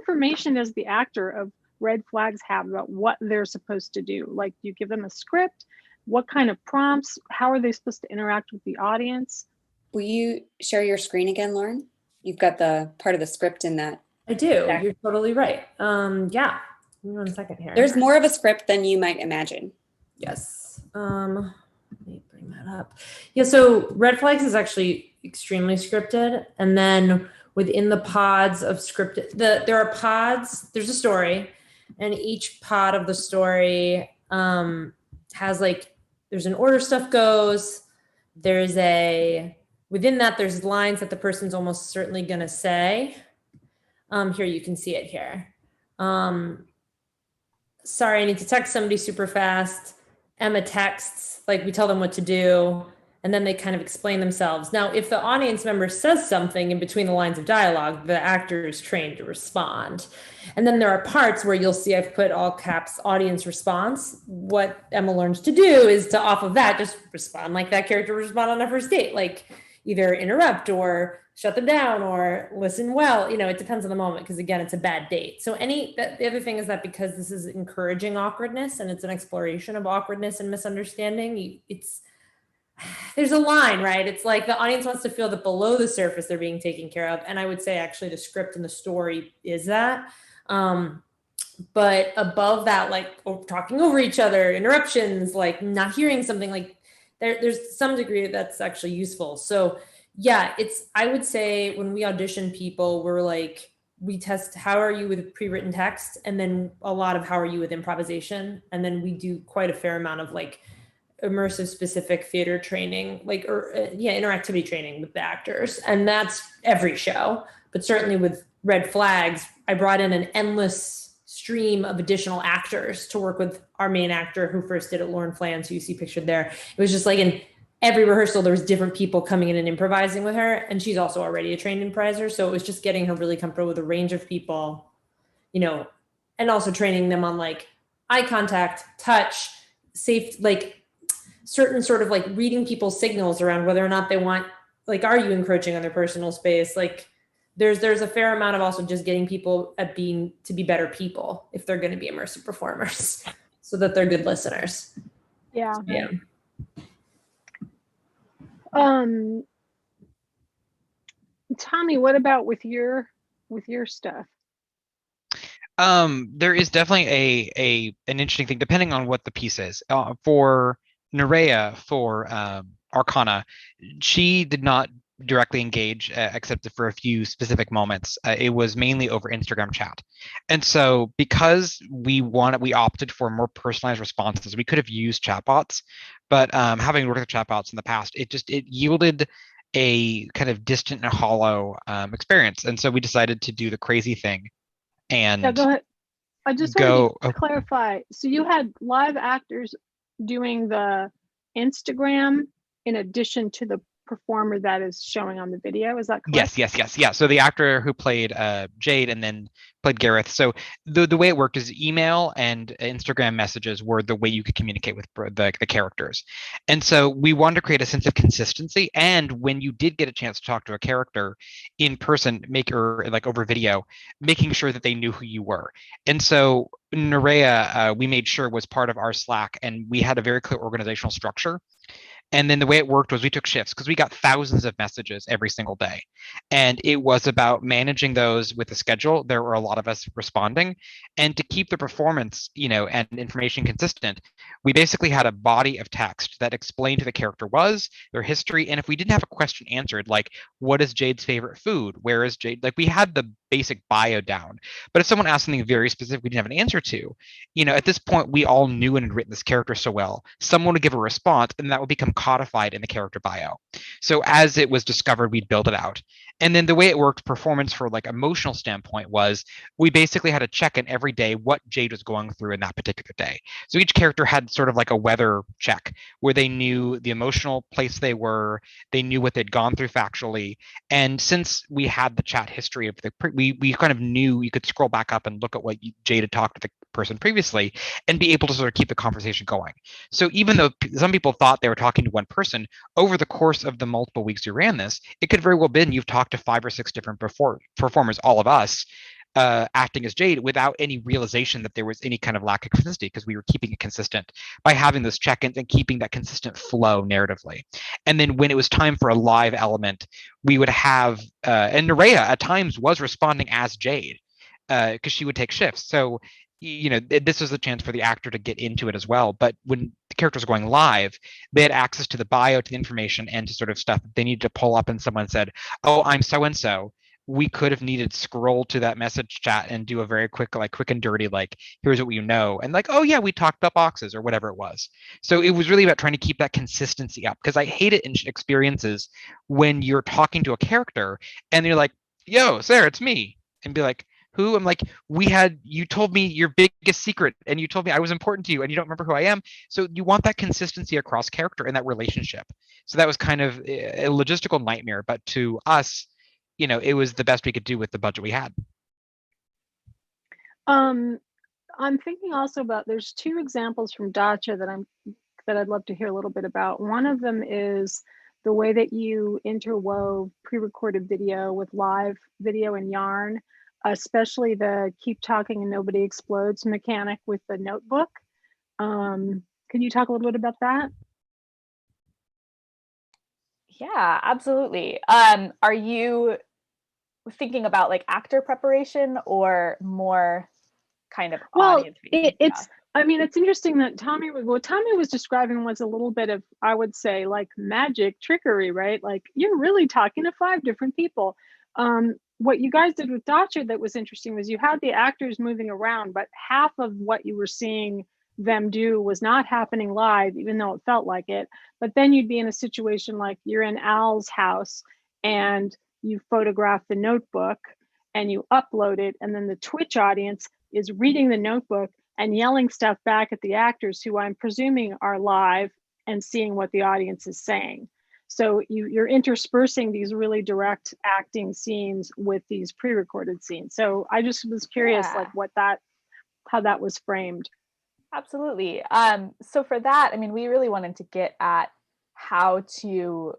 information does the actor of Red Flags have about what they're supposed to do? Like, you give them a script, what kind of prompts, how are they supposed to interact with the audience? Will you share your screen again, Lauren? You've got the part of the script in that. I do. You're totally right. Yeah. Give me 1 second here. There's more of a script than you might imagine. Yes. Let me bring that up. Yeah, so Red Flags is actually extremely scripted. And then within the pods of scripted, there are pods, there's a story, and each pod of the story has there's an order stuff goes, within that there's lines that the person's almost certainly gonna say. Here, you can see it here. Sorry, I need to text somebody super fast. Emma texts, we tell them what to do, and then they kind of explain themselves. Now, if the audience member says something in between the lines of dialogue, the actor is trained to respond. And then there are parts where you'll see I've put all caps audience response. What Emma learns to do is to, off of that, just respond like that character would respond on a first date, either interrupt or shut them down or listen well. It depends on the moment, because again, it's a bad date. So the other thing is that because this is encouraging awkwardness and it's an exploration of awkwardness and misunderstanding, there's a line, right? It's like the audience wants to feel that below the surface they're being taken care of. And I would say actually the script and the story is that. But above that, talking over each other, interruptions, not hearing something, there's some degree that's actually useful. So yeah, I would say when we audition people, we test how are you with pre-written text, and then a lot of how are you with improvisation. And then we do quite a fair amount of immersive specific theater training, interactivity training with the actors. And that's every show. But certainly with Red Flags, I brought in an endless stream of additional actors to work with our main actor who first did it, Lauren Flans, who you see pictured there. It was just in every rehearsal, there was different people coming in and improvising with her. And she's also already a trained improviser. So it was just getting her really comfortable with a range of people, and also training them on eye contact, touch, safe, certain sort of reading people's signals around whether or not they want, are you encroaching on their personal space? There's a fair amount of also just getting people to be better people if they're going to be immersive performers so that they're good listeners. Yeah. Yeah. Tommy, what about with your stuff? There is definitely an interesting thing depending on what the piece is. For Nerea, for Arcana, she did not directly engage except for a few specific moments. It was mainly over Instagram chat. And so because we opted for more personalized responses, we could have used chatbots, but having worked with chatbots in the past, it yielded a kind of distant and hollow experience. And so we decided to do the crazy thing and go ahead. I just want to clarify. So you had live actors doing the Instagram in addition to the performer that is showing on the video. Is that correct? Yes. Yeah. So the actor who played Jade and then played Gareth. So the way it worked is email and Instagram messages were the way you could communicate with the characters. And so we wanted to create a sense of consistency. And when you did get a chance to talk to a character in person, over video, making sure that they knew who you were. And so Nerea, we made sure was part of our Slack, and we had a very clear organizational structure. And then the way it worked was we took shifts because we got thousands of messages every single day. And it was about managing those with a schedule. There were a lot of us responding. And to keep the performance, and information consistent, we basically had a body of text that explained who the character was, their history. And if we didn't have a question answered, like, what is Jade's favorite food? Where is Jade? Like, we had the basic bio down. But if someone asked something very specific we didn't have an answer to, at this point, we all knew and had written this character so well, someone would give a response and that would become codified in the character bio. So as it was discovered, we'd build it out. And then the way it worked performance for like emotional standpoint was we basically had to check in every day what Jade was going through in that particular day. So each character had sort of like a weather check where they knew the emotional place they were, they knew what they'd gone through factually. And since we had the chat history of we kind of knew you could scroll back up and look at what Jade had talked to the person previously and be able to sort of keep the conversation going. So even though some people thought they were talking to one person, over the course of the multiple weeks we ran this, it could very well been you've talked to 5 or 6 different performers, all of us, acting as Jade without any realization that there was any kind of lack of consistency because we were keeping it consistent by having those check-ins and keeping that consistent flow narratively. And then when it was time for a live element, we would have, and Nerea at times was responding as Jade because she would take shifts. So this was a chance for the actor to get into it as well. But when the characters were going live, they had access to the bio, to the information, and to sort of stuff that they needed to pull up. And someone said, "Oh, I'm so and so." We could have needed scroll to that message chat and do a very quick and dirty, like, here's what we know. And like, oh yeah, we talked about boxes or whatever it was. So it was really about trying to keep that consistency up because I hate it in experiences when you're talking to a character and you're like, yo, Sarah, it's me. And be like, who? I'm like, you told me your biggest secret and you told me I was important to you and you don't remember who I am. So you want that consistency across character and that relationship. So that was kind of a logistical nightmare, but to us, it was the best we could do with the budget we had. I'm thinking also about, there's 2 examples from Dacha that I'd love to hear a little bit about. One of them is the way that you interwove pre-recorded video with live video and yarn, especially the keep talking and nobody explodes mechanic with the notebook. Can you talk a little bit about that? Yeah, absolutely. Are you thinking about like actor preparation or more kind of audience? It's interesting that what Tommy was describing was a little bit of, I would say, like magic trickery, right? Like you're really talking to 5 different people. What you guys did with Dacha that was interesting was you had the actors moving around, but half of what you were seeing them do was not happening live, even though it felt like it. But then you'd be in a situation like you're in Al's house and you photograph the notebook and you upload it, and then the Twitch audience is reading the notebook and yelling stuff back at the actors who I'm presuming are live and seeing what the audience is saying. So you're interspersing these really direct acting scenes with these pre-recorded scenes. So I just was curious, how that was framed. Absolutely. So for that, we really wanted to get at how to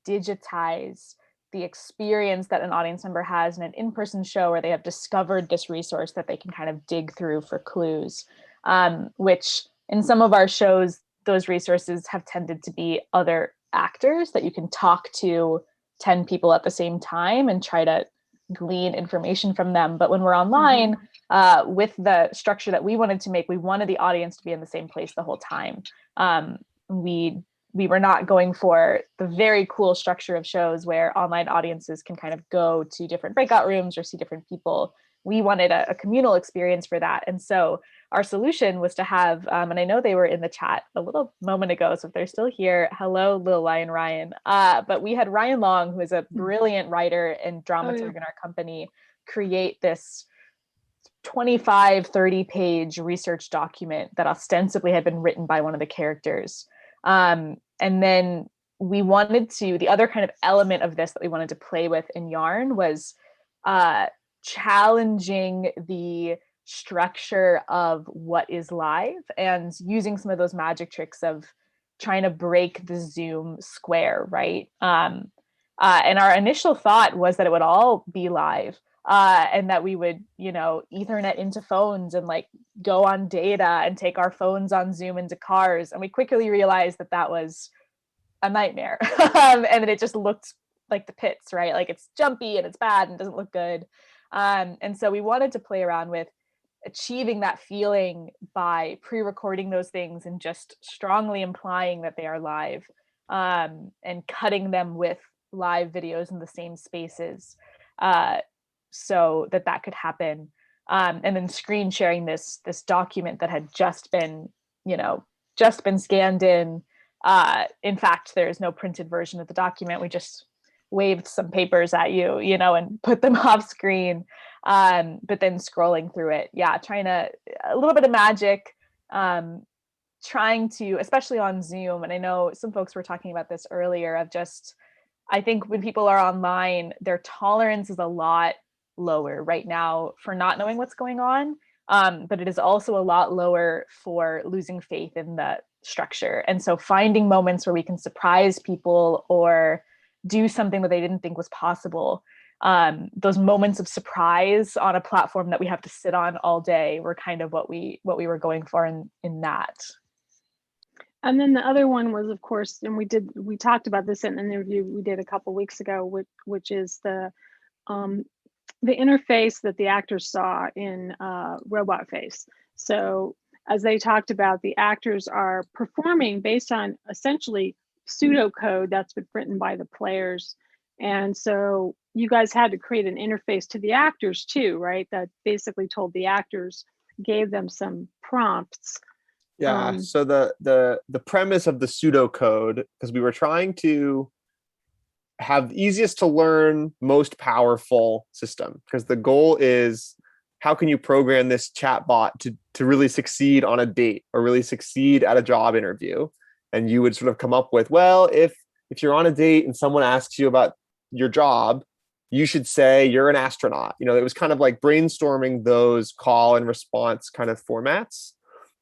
digitize the experience that an audience member has in an in-person show where they have discovered this resource that they can kind of dig through for clues, which in some of our shows, those resources have tended to be other actors that you can talk to 10 people at the same time and try to glean information from them. But when we're online, with the structure that we wanted to make, we wanted the audience to be in the same place the whole time. We were not going for the very cool structure of shows where online audiences can kind of go to different breakout rooms or see different people. We wanted a communal experience for that. And so our solution was to have, and I know they were in the chat a little moment ago, so if they're still here, hello, Lil Lion Ryan. But we had Ryan Long, who is a brilliant writer and dramaturg in our company, create this 25, 30-page research document that ostensibly had been written by one of the characters. And then we wanted to, the other kind of element of this that we wanted to play with in Yarn was challenging the structure of what is live and using some of those magic tricks of trying to break the Zoom square, right? And our initial thought was that it would all be live and that we would, Ethernet into phones and like go on data and take our phones on Zoom into cars. And we quickly realized that that was a nightmare. And then it just looked like the pits, right? Like it's jumpy and it's bad and doesn't look good. And so we wanted to play around with achieving that feeling by pre-recording those things and just strongly implying that they are live, and cutting them with live videos in the same spaces, so that could happen. And then screen sharing this document that had just been scanned in. In fact, there's no printed version of the document. We just waved some papers at you, and put them off screen. But then scrolling through it, trying a little bit of magic, trying to, especially on Zoom. And I know some folks were talking about this earlier, of just, I think when people are online, their tolerance is a lot lower right now for not knowing what's going on. But it is also a lot lower for losing faith in the structure. And so finding moments where we can surprise people or do something that they didn't think was possible. Those moments of surprise on a platform that we have to sit on all day were kind of what we were going for in that. And then the other one was, of course, and we talked about this in an interview we did a couple weeks ago, which is the interface that the actors saw in Robot Face. So as they talked about, the actors are performing based on essentially pseudocode that's been written by the players. And so you guys had to create an interface to the actors too, right? That basically told the actors, gave them some prompts. Yeah. So the premise of the pseudocode, because we were trying to have the easiest to learn, most powerful system, because the goal is, how can you program this chatbot to really succeed on a date or really succeed at a job interview? And you would sort of come up with, well, if you're on a date and someone asks you about your job, you should say you're an astronaut. It was kind of like brainstorming those call and response kind of formats.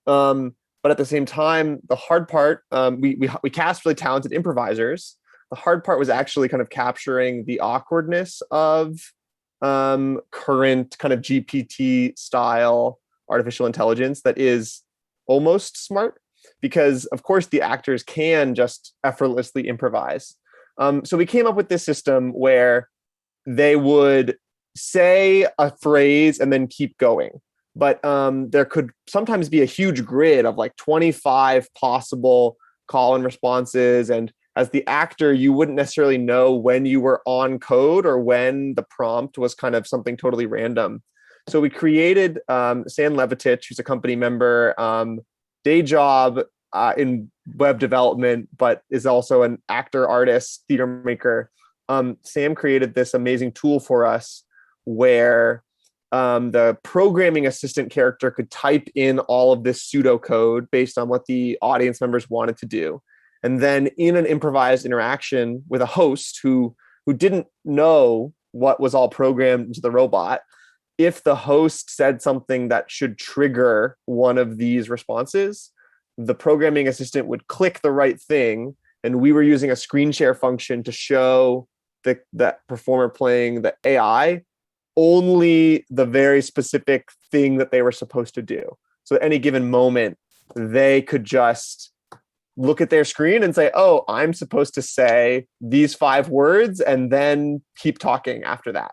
But at the same time, the hard part, we cast really talented improvisers. The hard part was actually kind of capturing the awkwardness of current kind of GPT style artificial intelligence that is almost smart, because of course the actors can just effortlessly improvise. So we came up with this system where they would say a phrase and then keep going. But there could sometimes be a huge grid of like 25 possible call and responses. And as the actor, you wouldn't necessarily know when you were on code or when the prompt was kind of something totally random. So we created Sam Levitich, who's a company member, day job in web development, but is also an actor, artist, theater maker. Sam created this amazing tool for us where the programming assistant character could type in all of this pseudocode based on what the audience members wanted to do. And then in an improvised interaction with a host who didn't know what was all programmed into the robot, if the host said something that should trigger one of these responses, the programming assistant would click the right thing. And we were using a screen share function to show that performer playing the AI only the very specific thing that they were supposed to do. So at any given moment, they could just look at their screen and say, oh, I'm supposed to say these 5 words and then keep talking after that.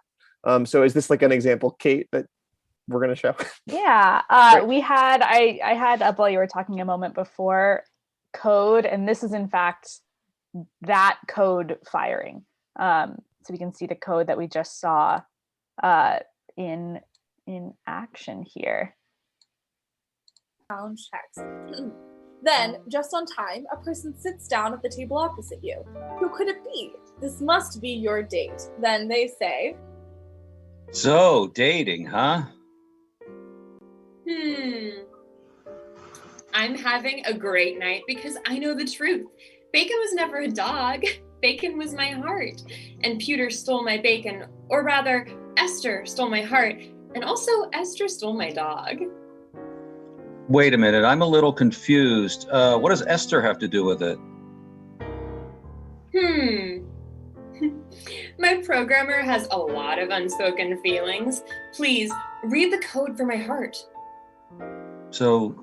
So is this like an example, Kate, that we're going to show? Yeah, we had, I had up while you were talking a moment before code, and this is in fact that code firing. So we can see the code that we just saw in action here. Sound checks. Then, just on time, a person sits down at the table opposite you. Who could it be? This must be your date. Then they say, so, dating, huh? I'm having a great night because I know the truth. Bacon was never a dog. Bacon was my heart. And Pewter stole my bacon, or rather, Esther stole my heart. And also, Esther stole my dog. Wait a minute, I'm a little confused. What does Esther have to do with it? My programmer has a lot of unspoken feelings. Please, read the code for my heart. So,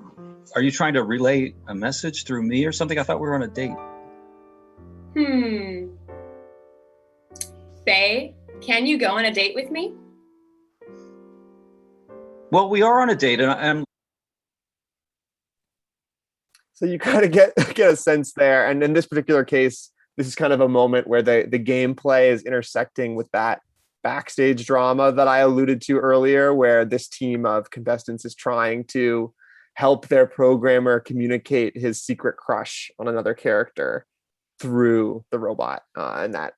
are you trying to relay a message through me or something? I thought we were on a date. Faye, can you go on a date with me? Well, we are on a date, and I'm. So you kind of get a sense there, and in this particular case, this is kind of a moment where the gameplay is intersecting with that backstage drama that I alluded to earlier, where this team of contestants is trying to help their programmer communicate his secret crush on another character through the robot, and that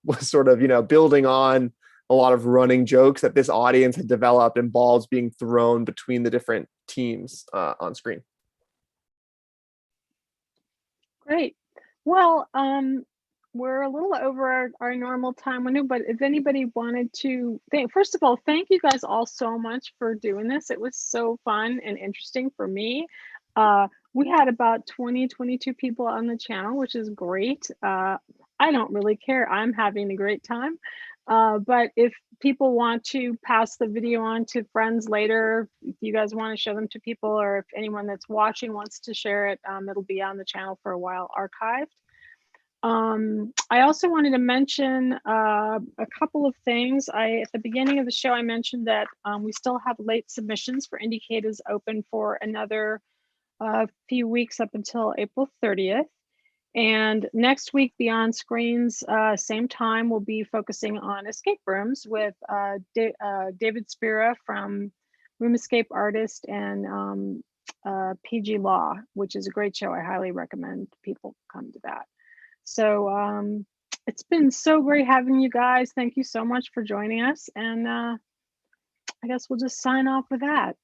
was sort of building on a lot of running jokes that this audience had developed, and balls being thrown between the different teams on screen. Great. Well, we're a little over our normal time window, but if anybody wanted to first of all, thank you guys all so much for doing this. It was so fun and interesting for me. We had about 22 people on the channel, which is great. I don't really care. I'm having a great time. But if people want to pass the video on to friends later, if you guys want to show them to people, or if anyone that's watching wants to share it, it'll be on the channel for a while archived. I also wanted to mention a couple of things. At the beginning of the show, I mentioned that we still have late submissions for IndieCade is open for another few weeks up until April 30th. And next week, Beyond Screens, same time, we'll be focusing on escape rooms with David Spira from Room Escape Artist and PG Law, which is a great show. I highly recommend people come to that. So it's been so great having you guys. Thank you so much for joining us. And I guess we'll just sign off with that.